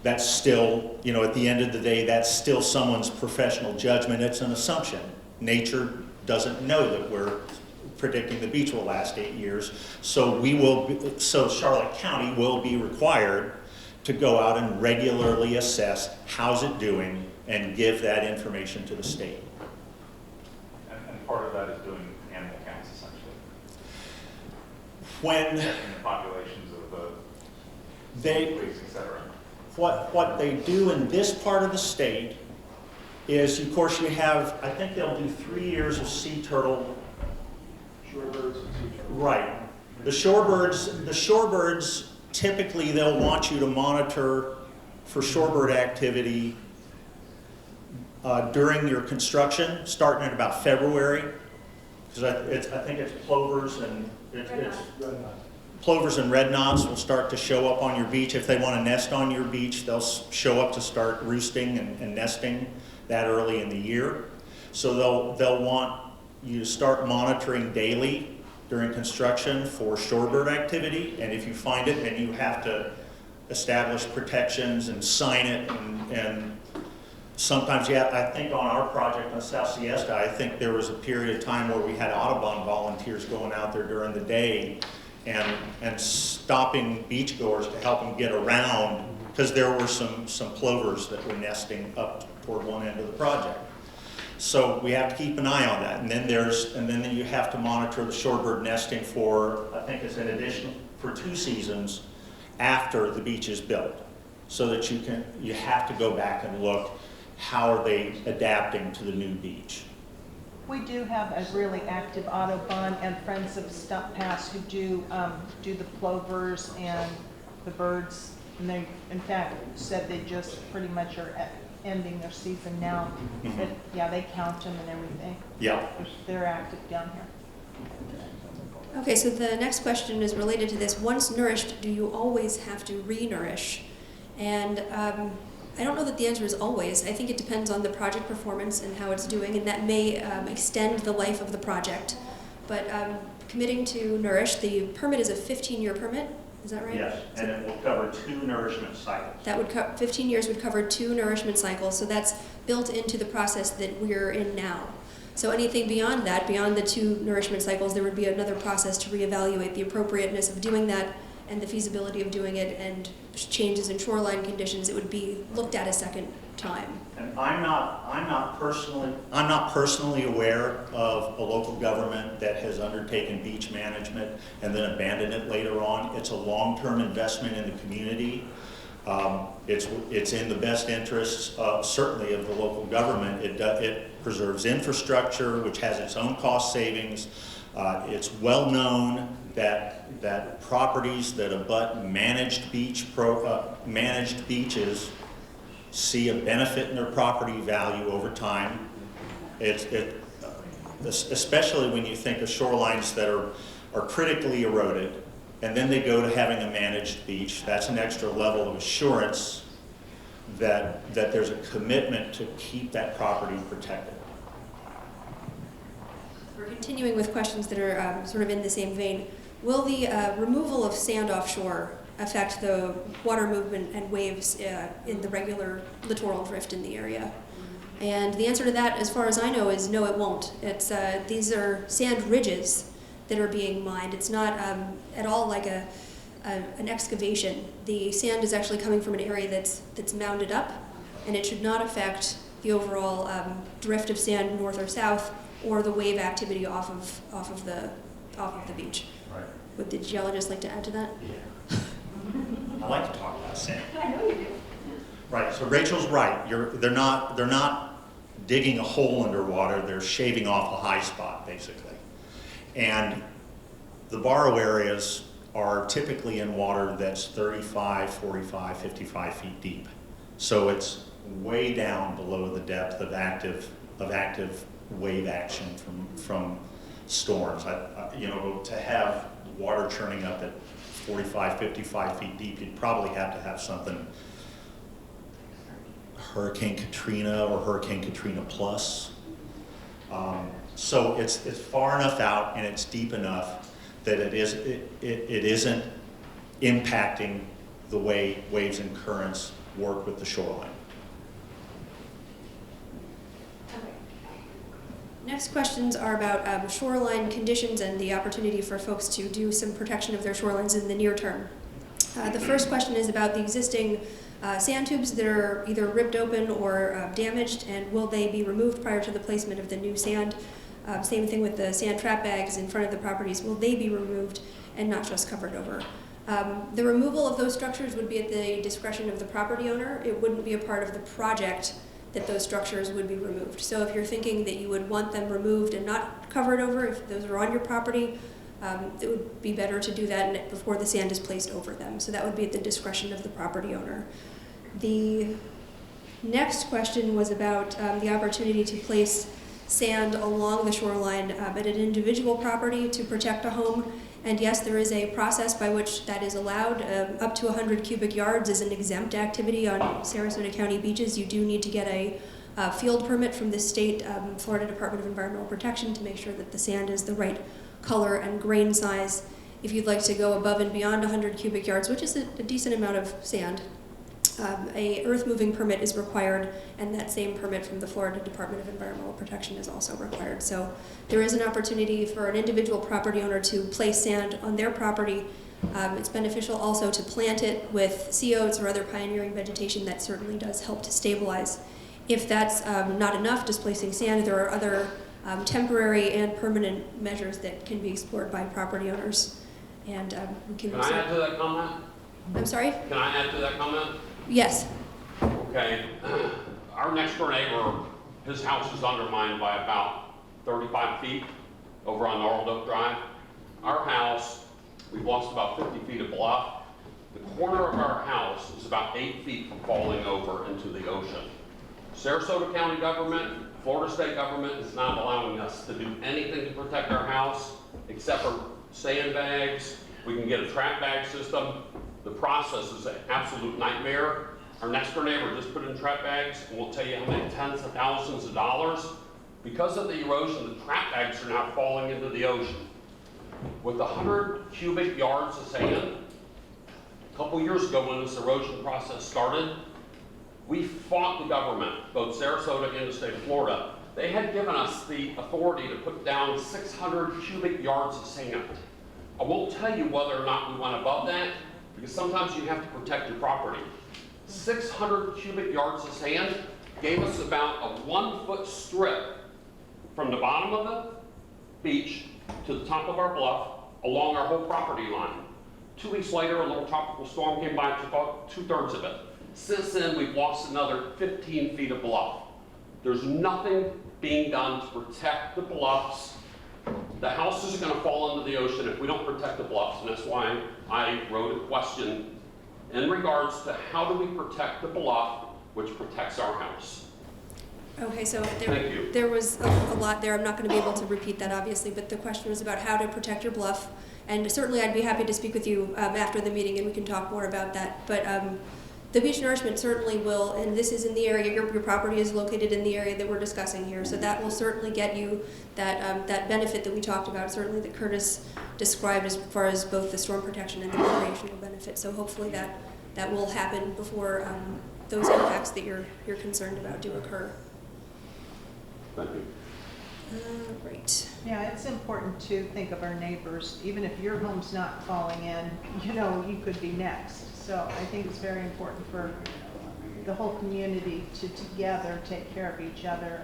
That's still, at the end of the day, that's still someone's professional judgment. It's an assumption. Nature doesn't know that we're predicting the beach will last 8 years. So Charlotte County will be required to go out and regularly assess how's it doing and give that information to the state. And part of that is doing animal counts, essentially. When In the populations of the they, fleas, et cetera. what they do in this part of the state is, of course, you have, I think they'll do 3 years of sea turtle. Shorebirds and sea turtles. Right. The shorebirds, typically they'll want you to monitor for shorebird activity during your construction, starting in about February. Because I think it's plovers and plovers and red knots will start to show up on your beach. If they want to nest on your beach, they'll show up to start roosting and nesting that early in the year. So they'll want you to start monitoring daily during construction for shorebird activity, and if you find it, then you have to establish protections and sign it, and sometimes, yeah, I think on our project on South Siesta, I think there was a period of time where we had Audubon volunteers going out there during the day and stopping beachgoers to help them get around, because there were some plovers that were nesting up toward one end of the project. So we have to keep an eye on that, and then you have to monitor the shorebird nesting for, I think it's an additional, for 2 seasons after the beach is built, so that you have to go back and look, how are they adapting to the new beach? We do have a really active Audubon and Friends of Stump Pass who do the plovers and the birds. And they, in fact, said they just pretty much are ending their season now. Mhm. But, yeah, they count them and everything. Yeah. They're active down here. Okay, so the next question is related to this. Once nourished, do you always have to re-nourish? And I don't know that the answer is always. I think it depends on the project performance and how it's doing, and that may extend the life of the project. But committing to nourish, the permit is a 15-year permit, is that right? Yes, and it will cover 2 nourishment cycles. That would 15 years would cover 2 nourishment cycles, so that's built into the process that we're in now. So anything beyond that, beyond the 2 nourishment cycles, there would be another process to reevaluate the appropriateness of doing that and the feasibility of doing it, and changes in shoreline conditions. It would be looked at a second time. And I'm not personally aware of a local government that has undertaken beach management and then abandoned it later on. It's a long-term investment in the community. It's in the best interests, certainly, of the local government. It preserves infrastructure, which has its own cost savings. It's well known that properties that abut managed beaches see a benefit in their property value over time. Especially when you think of shorelines that are critically eroded, and then they go to having a managed beach. That's an extra level of assurance that there's a commitment to keep that property protected. We're continuing with questions that are sort of in the same vein. Will the removal of sand offshore affect the water movement and waves in the regular littoral drift in the area? And the answer to that, as far as I know, is no, it won't. These are sand ridges that are being mined. It's not at all like an excavation. The sand is actually coming from an area that's mounded up, and it should not affect the overall drift of sand north or south, or the wave activity off of the beach. Right. Would the geologist like to add to that? Yeah. I like to talk about sand. I know you do. Right. So Rachel's right. They're not digging a hole underwater. They're shaving off a high spot, basically. And the borrow areas are typically in water that's 35, 45, 55 feet deep. So it's way down below the depth of active wave action from storms. To have water churning up at 45, 55 feet deep, you'd probably have to have something Hurricane Katrina or Hurricane Katrina plus. So it's far enough out and it's deep enough that it isn't impacting the way waves and currents work with the shoreline. Next questions are about shoreline conditions and the opportunity for folks to do some protection of their shorelines in the near term. The first question is about the existing sand tubes that are either ripped open or damaged, and will they be removed prior to the placement of the new sand? Same thing with the sand trap bags in front of the properties. Will they be removed and not just covered over? The removal of those structures would be at the discretion of the property owner. It wouldn't be a part of the project that those structures would be removed. So if you're thinking that you would want them removed and not covered over, if those are on your property, it would be better to do that before the sand is placed over them. So that would be at the discretion of the property owner. The next question was about the opportunity to place sand along the shoreline at an individual property to protect a home. And yes, there is a process by which that is allowed. Up to 100 cubic yards is an exempt activity on Sarasota County beaches. You do need to get a field permit from the state Florida Department of Environmental Protection to make sure that the sand is the right color and grain size. If you'd like to go above and beyond 100 cubic yards, which is a decent amount of sand, a earth moving permit is required, and that same permit from the Florida Department of Environmental Protection is also required. So there is an opportunity for an individual property owner to place sand on their property. It's beneficial also to plant it with sea oats or other pioneering vegetation that certainly does help to stabilize. If that's not enough, displacing sand, there are other temporary and permanent measures that can be explored by property owners. And we can Can I add to that comment? I'm sorry? Can I add to that comment? Yes. Okay. Our next door neighbor, his house is undermined by about 35 feet over on Laurel Oak Drive. Our house, we've lost about 50 feet of bluff. The corner of our house is about 8 feet from falling over into the ocean. Sarasota County government, Florida state government is not allowing us to do anything to protect our house except for sandbags. We can get a trap bag system. The process is an absolute nightmare. Our next door neighbor just put in trap bags, and we'll tell you how many tens of thousands of dollars. Because of the erosion, the trap bags are now falling into the ocean. With 100 cubic yards of sand, a couple years ago when this erosion process started, we fought the government, both Sarasota and the state of Florida. They had given us the authority to put down 600 cubic yards of sand. I won't tell you whether or not we went above that, because sometimes you have to protect your property. 600 cubic yards of sand gave us about a 1-foot strip from the bottom of the beach to the top of our bluff along our whole property line. 2 weeks later, a little tropical storm came by and took out 2/3 of it. Since then, we've lost another 15 feet of bluff. There's nothing being done to protect the bluffs. The house is going to fall into the ocean if we don't protect the bluffs, and that's why I wrote a question in regards to how do we protect the bluff which protects our house. Okay, so Thank you. there was a lot there. I'm not going to be able to repeat that, obviously, but the question was about how to protect your bluff. And certainly I'd be happy to speak with you after the meeting, and we can talk more about that. But the beach nourishment certainly will, and this is in the area, your property is located in the area that we're discussing here, so that will certainly get you that, that benefit that we talked about, certainly that Curtis described as far as both the storm protection and the recreational benefit. So hopefully that will happen before those impacts that you're concerned about do occur. Thank you. Right. Yeah, it's important to think of our neighbors. Even if your home's not falling in, you know, you could be next. So I think it's very important for the whole community to together take care of each other.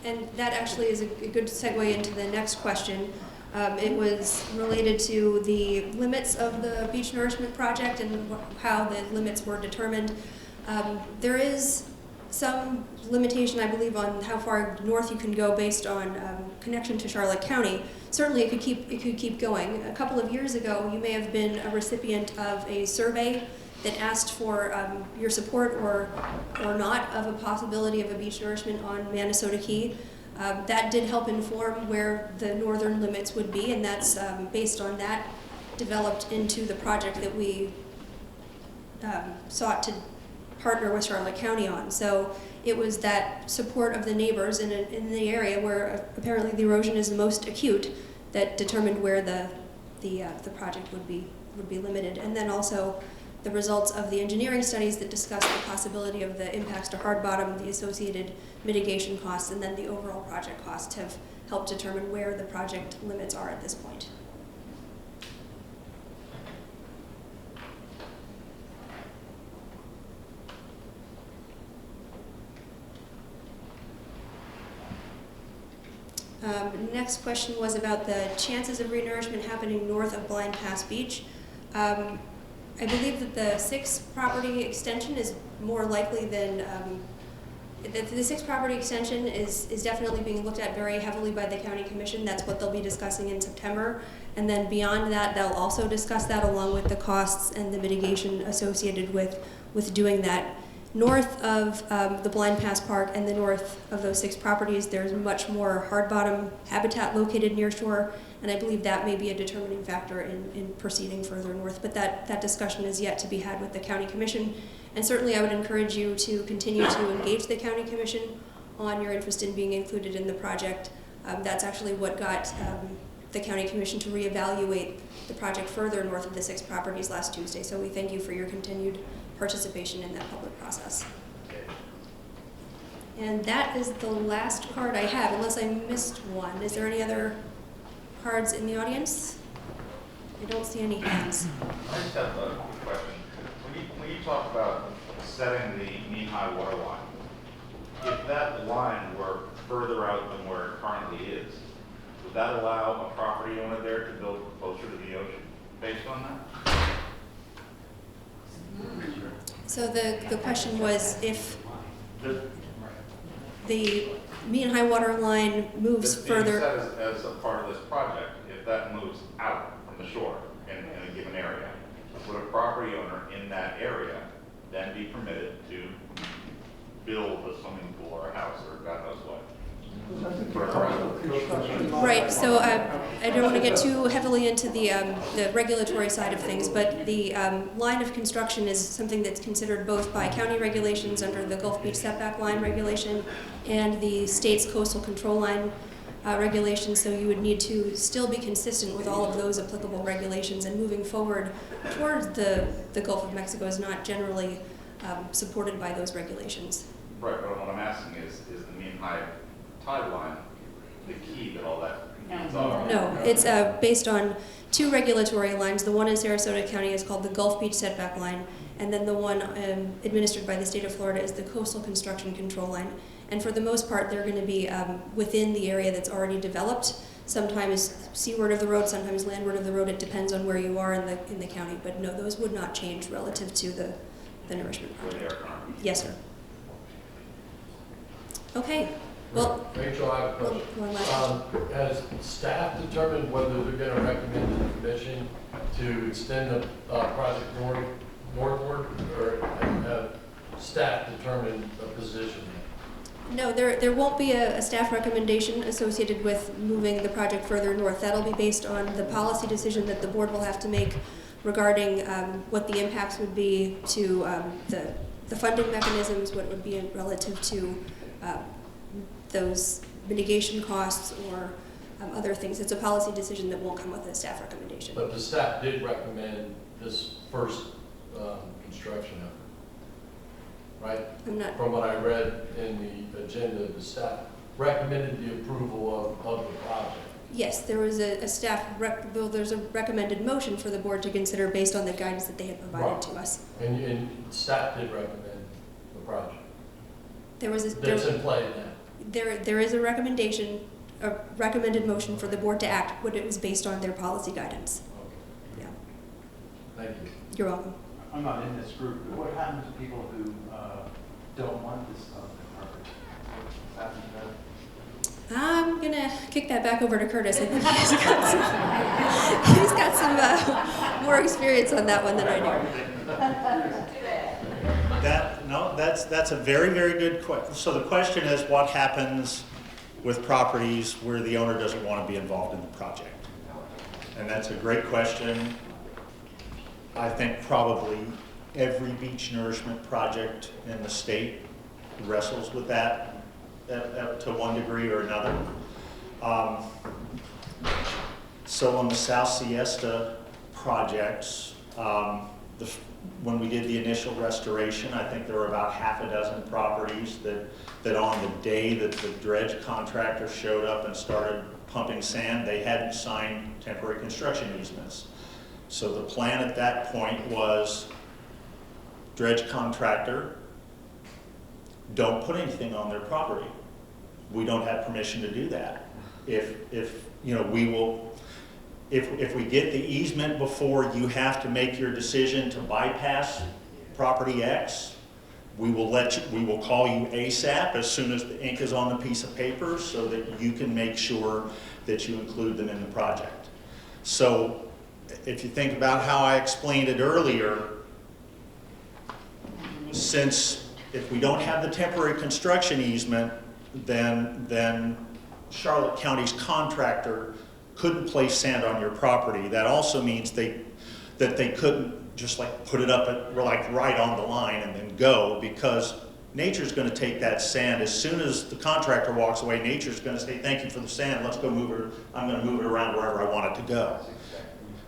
And that actually is a good segue into the next question. It was related to the limits of the beach nourishment project and how the limits were determined. There is some limitation, I believe, on how far north you can go based on connection to Charlotte County. Certainly it could keep going. A couple of years ago, you may have been a recipient of a survey that asked for your support or not of a possibility of a beach nourishment on Manasota Key. That did help inform where the northern limits would be, and that's based on that developed into the project that we sought to partner with Charlotte County on. So it was that support of the neighbors in the area where apparently the erosion is the most acute that determined where the project would be limited. And then also the results of the engineering studies that discussed the possibility of the impacts to hard bottom, the associated mitigation costs, and then the overall project costs have helped determine where the project limits are at this point. Next question was about the chances of renourishment happening north of Blind Pass Beach. I believe that the 6th property extension is more likely than, the 6th property extension is definitely being looked at very heavily by the County Commission. That's what they'll be discussing in September. And then beyond that, they'll also discuss that along with the costs and the mitigation associated with doing that. North of the Blind Pass Park and the north of those 6 properties, there's much more hard bottom habitat located near shore, and I believe that may be a determining factor in proceeding further north. But that discussion is yet to be had with the County Commission, And certainly I would encourage you to continue to engage the County Commission on your interest in being included in the project. That's actually what got the County Commission to reevaluate the project further north of the 6 properties last Tuesday. So we thank you for your continued participation in that public process. And that is the last card I have, unless I missed one. Is there any other cards in the audience? I don't see any hands. I just have a quick question. When you talk about setting the knee-high water line, if that line were further out than where it currently is, would that allow a property owner there to build closer to the ocean based on that? So the question was if the mean high water line moves That's being further. set as a part of this project, if that moves out from the shore in a given area, would a property owner in that area then be permitted to build a swimming pool or a house or God knows what? Right, so I don't want to get too heavily into the regulatory side of things, but the line of construction is something that's considered both by county regulations under the Gulf Beach Setback Line regulation and the state's coastal control line regulations, so you would need to still be consistent with all of those applicable regulations, and moving forward towards the Gulf of Mexico is not generally supported by those regulations. Right, but what I'm asking is the mean high tide line the key that all that needs are? No, it's based on 2 regulatory lines. The one in Sarasota County is called the Gulf Beach Setback Line, and then the one administered by the state of Florida is the Coastal Construction Control Line. And for the most part, they're going to be within the area that's already developed. Sometimes seaward of the road, sometimes landward of the road. It depends on where you are in the county. But no, those would not change relative to the nourishment project. Yes, sir. Okay. Well, Rachel, I have a question. one last question. Has staff determined whether they're going to recommend to the commission to extend the project northward, or have staff determined a position? No, there won't be a staff recommendation associated with moving the project further north. That'll be based on the policy decision that the board will have to make regarding what the impacts would be to the funding mechanisms, what it would be relative to those mitigation costs or other things. It's a policy decision that won't come with a staff recommendation. But the staff did recommend this first construction effort, right? I'm not. From what I read in the agenda, the staff recommended the approval of the project. Yes, there was a staff, there's a recommended motion for the board to consider based on the guidance that they had provided to us. And staff did recommend the project. There was That's in play now. There is a recommendation, a recommended motion for the board to act, but it was based on their policy guidance. Okay. Yeah, Thank you. you're welcome. I'm not in this group, but what happens to people who don't want this carpet? What happens to that? I'm gonna kick that back over to Curtis. I think he's got some more experience on that one than I do. That's a very, very good question. So the question is, what happens with properties where the owner doesn't want to be involved in the project? And that's a great question. I think probably every beach nourishment project in the state wrestles with that to one degree or another. So on the South Siesta projects, when we did the initial restoration, I think there were about half a dozen properties that on the day that the dredge contractor showed up and started pumping sand, they hadn't signed temporary construction easements. So the plan at that point was, dredge contractor, don't put anything on their property. We don't have permission to do that. If you know, we will, if we get the easement before you have to make your decision to bypass property X, we will call you ASAP as soon as the ink is on the piece of paper so that you can make sure that you include them in the project. So if you think about how I explained it earlier, since if we don't have the temporary construction easement, then Charlotte County's contractor couldn't place sand on your property. That also means that they couldn't just like put it up at, like right on the line and then go, because nature's gonna take that sand. As soon as the contractor walks away, nature's gonna say, thank you for the sand, let's go move it, I'm gonna move it around wherever I want it to go.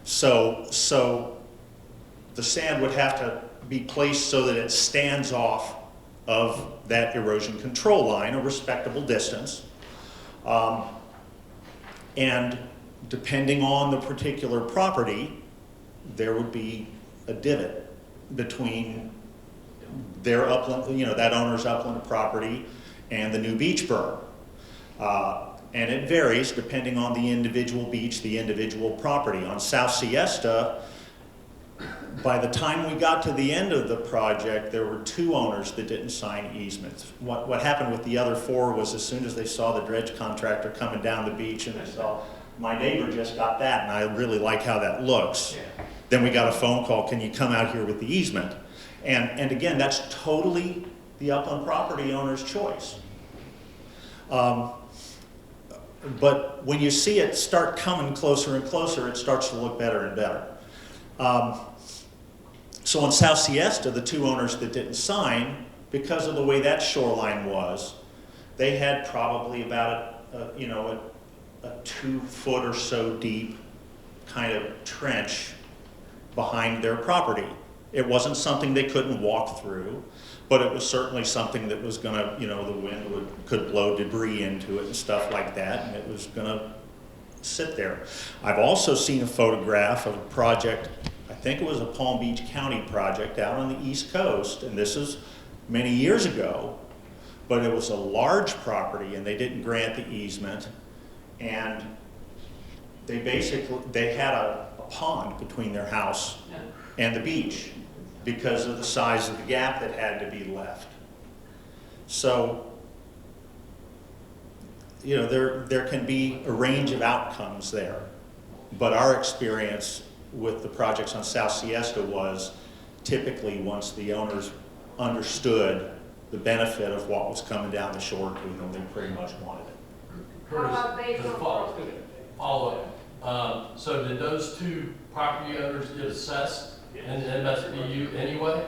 So the sand would have to be placed so that it stands off of that erosion control line, a respectable distance. And depending on the particular property, there would be a divot between their upland, that owner's upland property and the new beach berm. And it varies depending on the individual beach, the individual property. On South Siesta, by the time we got to the end of the project, there were 2 owners that didn't sign easements. What happened with the other 4 was as soon as they saw the dredge contractor coming down the beach and they saw, my neighbor just got that and I really like how that looks. Then we got a phone call, can you come out here with the easement? And again, that's totally the upland property owner's choice. But when you see it start coming closer and closer, it starts to look better and better. So on South Siesta, the 2 owners that didn't sign, because of the way that shoreline was, they had probably about a 2 foot or so deep kind of trench behind their property. It wasn't something they couldn't walk through, but it was certainly something that was gonna, the wind could blow debris into it and stuff like that, and it was gonna sit there. I've also seen a photograph of a project, I think it was a Palm Beach County project out on the East Coast, and this is many years ago, but it was a large property and they didn't grant the easement, and they had a pond between their house and the beach because of the size of the gap that had to be left. So, there can be a range of outcomes there, but our experience with the projects on South Siesta was typically once the owners understood the benefit of what was coming down the shore to them, they pretty much wanted it. Curtis, to follow up. So did those 2 property owners get assessed in the MSBU anyway?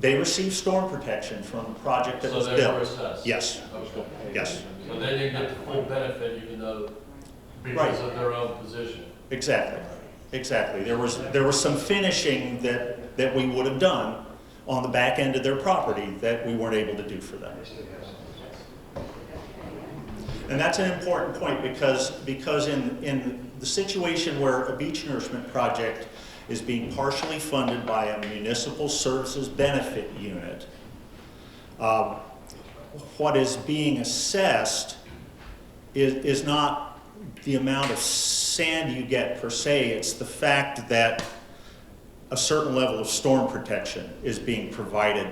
They received storm protection from the project that was built. So they were assessed? Yes. Okay. Yes. So they didn't get the full benefit even though, because of their own position? Exactly. There was some finishing that we would have done on the back end of their property that we weren't able to do for them. And that's an important point because in the situation where a beach nourishment project is being partially funded by a municipal services benefit unit, what is being assessed is not the amount of sand you get per se, it's the fact that a certain level of storm protection is being provided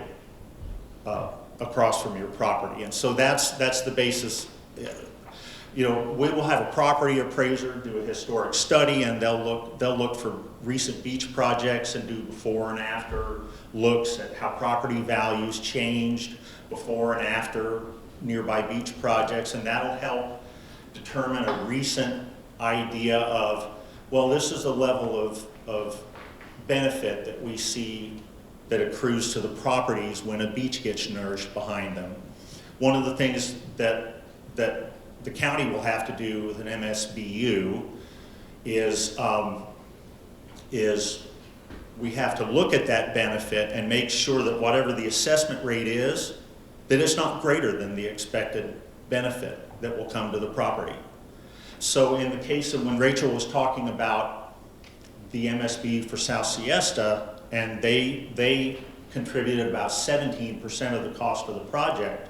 across from your property. And so that's the basis. We will have a property appraiser do a historic study, and they'll look for recent beach projects and do before and after looks at how property values changed before and after nearby beach projects, and that'll help determine a recent idea of, well, this is the level of benefit that we see that accrues to the properties when a beach gets nourished behind them. One of the things that the county will have to do with an MSBU is we have to look at that benefit and make sure that whatever the assessment rate is, that it's not greater than the expected benefit that will come to the property. So in the case of when Rachel was talking about the MSBU for South Siesta, and they contributed about 17% of the cost of the project,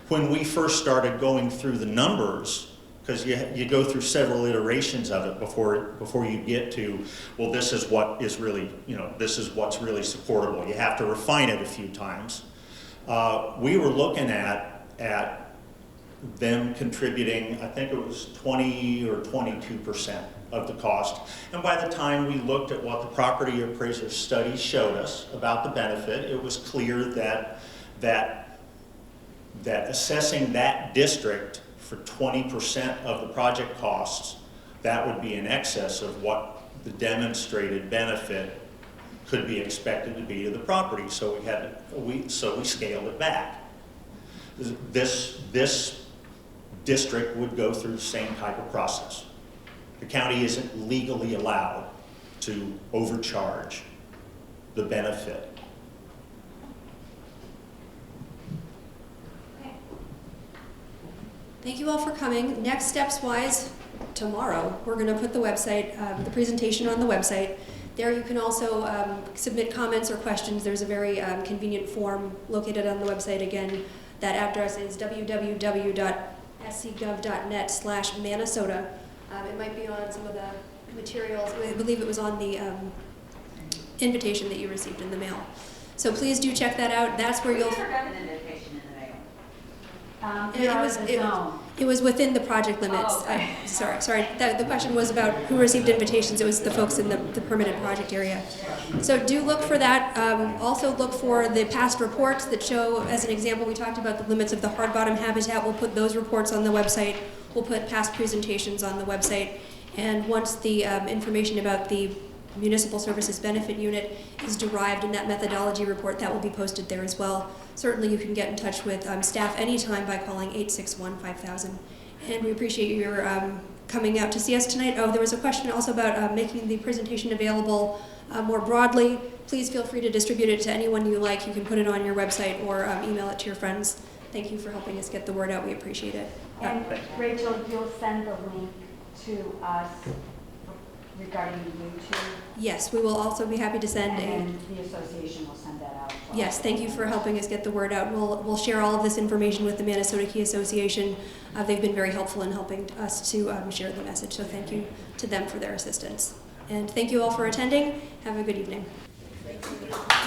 when we first started going through the numbers, because you go through several iterations of it before you get to, well, this is what is really, this is what's really supportable. You have to refine it a few times. We were looking at them contributing, I think it was 20 or 22% of the cost. And by the time we looked at what the property appraiser study showed us about the benefit, it was clear that assessing that district for 20% of the project costs, that would be in excess of what the demonstrated benefit could be expected to be to the property, so we scaled it back. This district would go through the same type of process. The county isn't legally allowed to overcharge the benefit. Thank you all for coming. Next steps wise, tomorrow, we're going to put the website, the presentation on the website. There you can also submit comments or questions. There's a very convenient form located on the website. Again, that address is www.scgov.net/Manasota. It might be on some of the materials. I believe it was on the invitation that you received in the mail. So please do check that out. That's where you'll... We never got an invitation in the mail. It was within the project limits. Oh, okay. Sorry. The question was about who received invitations. It was the folks in the permitted project area. So do look for that. Also look for the past reports that show, as an example, we talked about the limits of the hard bottom habitat. We'll put those reports on the website. We'll put past presentations on the website. And once the information about the Municipal Services Benefit Unit is derived in that methodology report, that will be posted there as well. Certainly you can get in touch with staff anytime by calling 861-5000. And we appreciate your coming out to see us tonight. Oh, there was a question also about making the presentation available more broadly. Please feel free to distribute it to anyone you like. You can put it on your website or email it to your friends. Thank you for helping us get the word out. We appreciate it. And Rachel, you'll send the link to us regarding YouTube? Yes, we will also be happy to send and the association will send that out as well. Yes, thank you for helping us get the word out. We'll share all of this information with the Manasota Key Association. They've been very helpful in helping us to share the message, so thank you to them for their assistance. And thank you all for attending. Have a good evening. Thank you.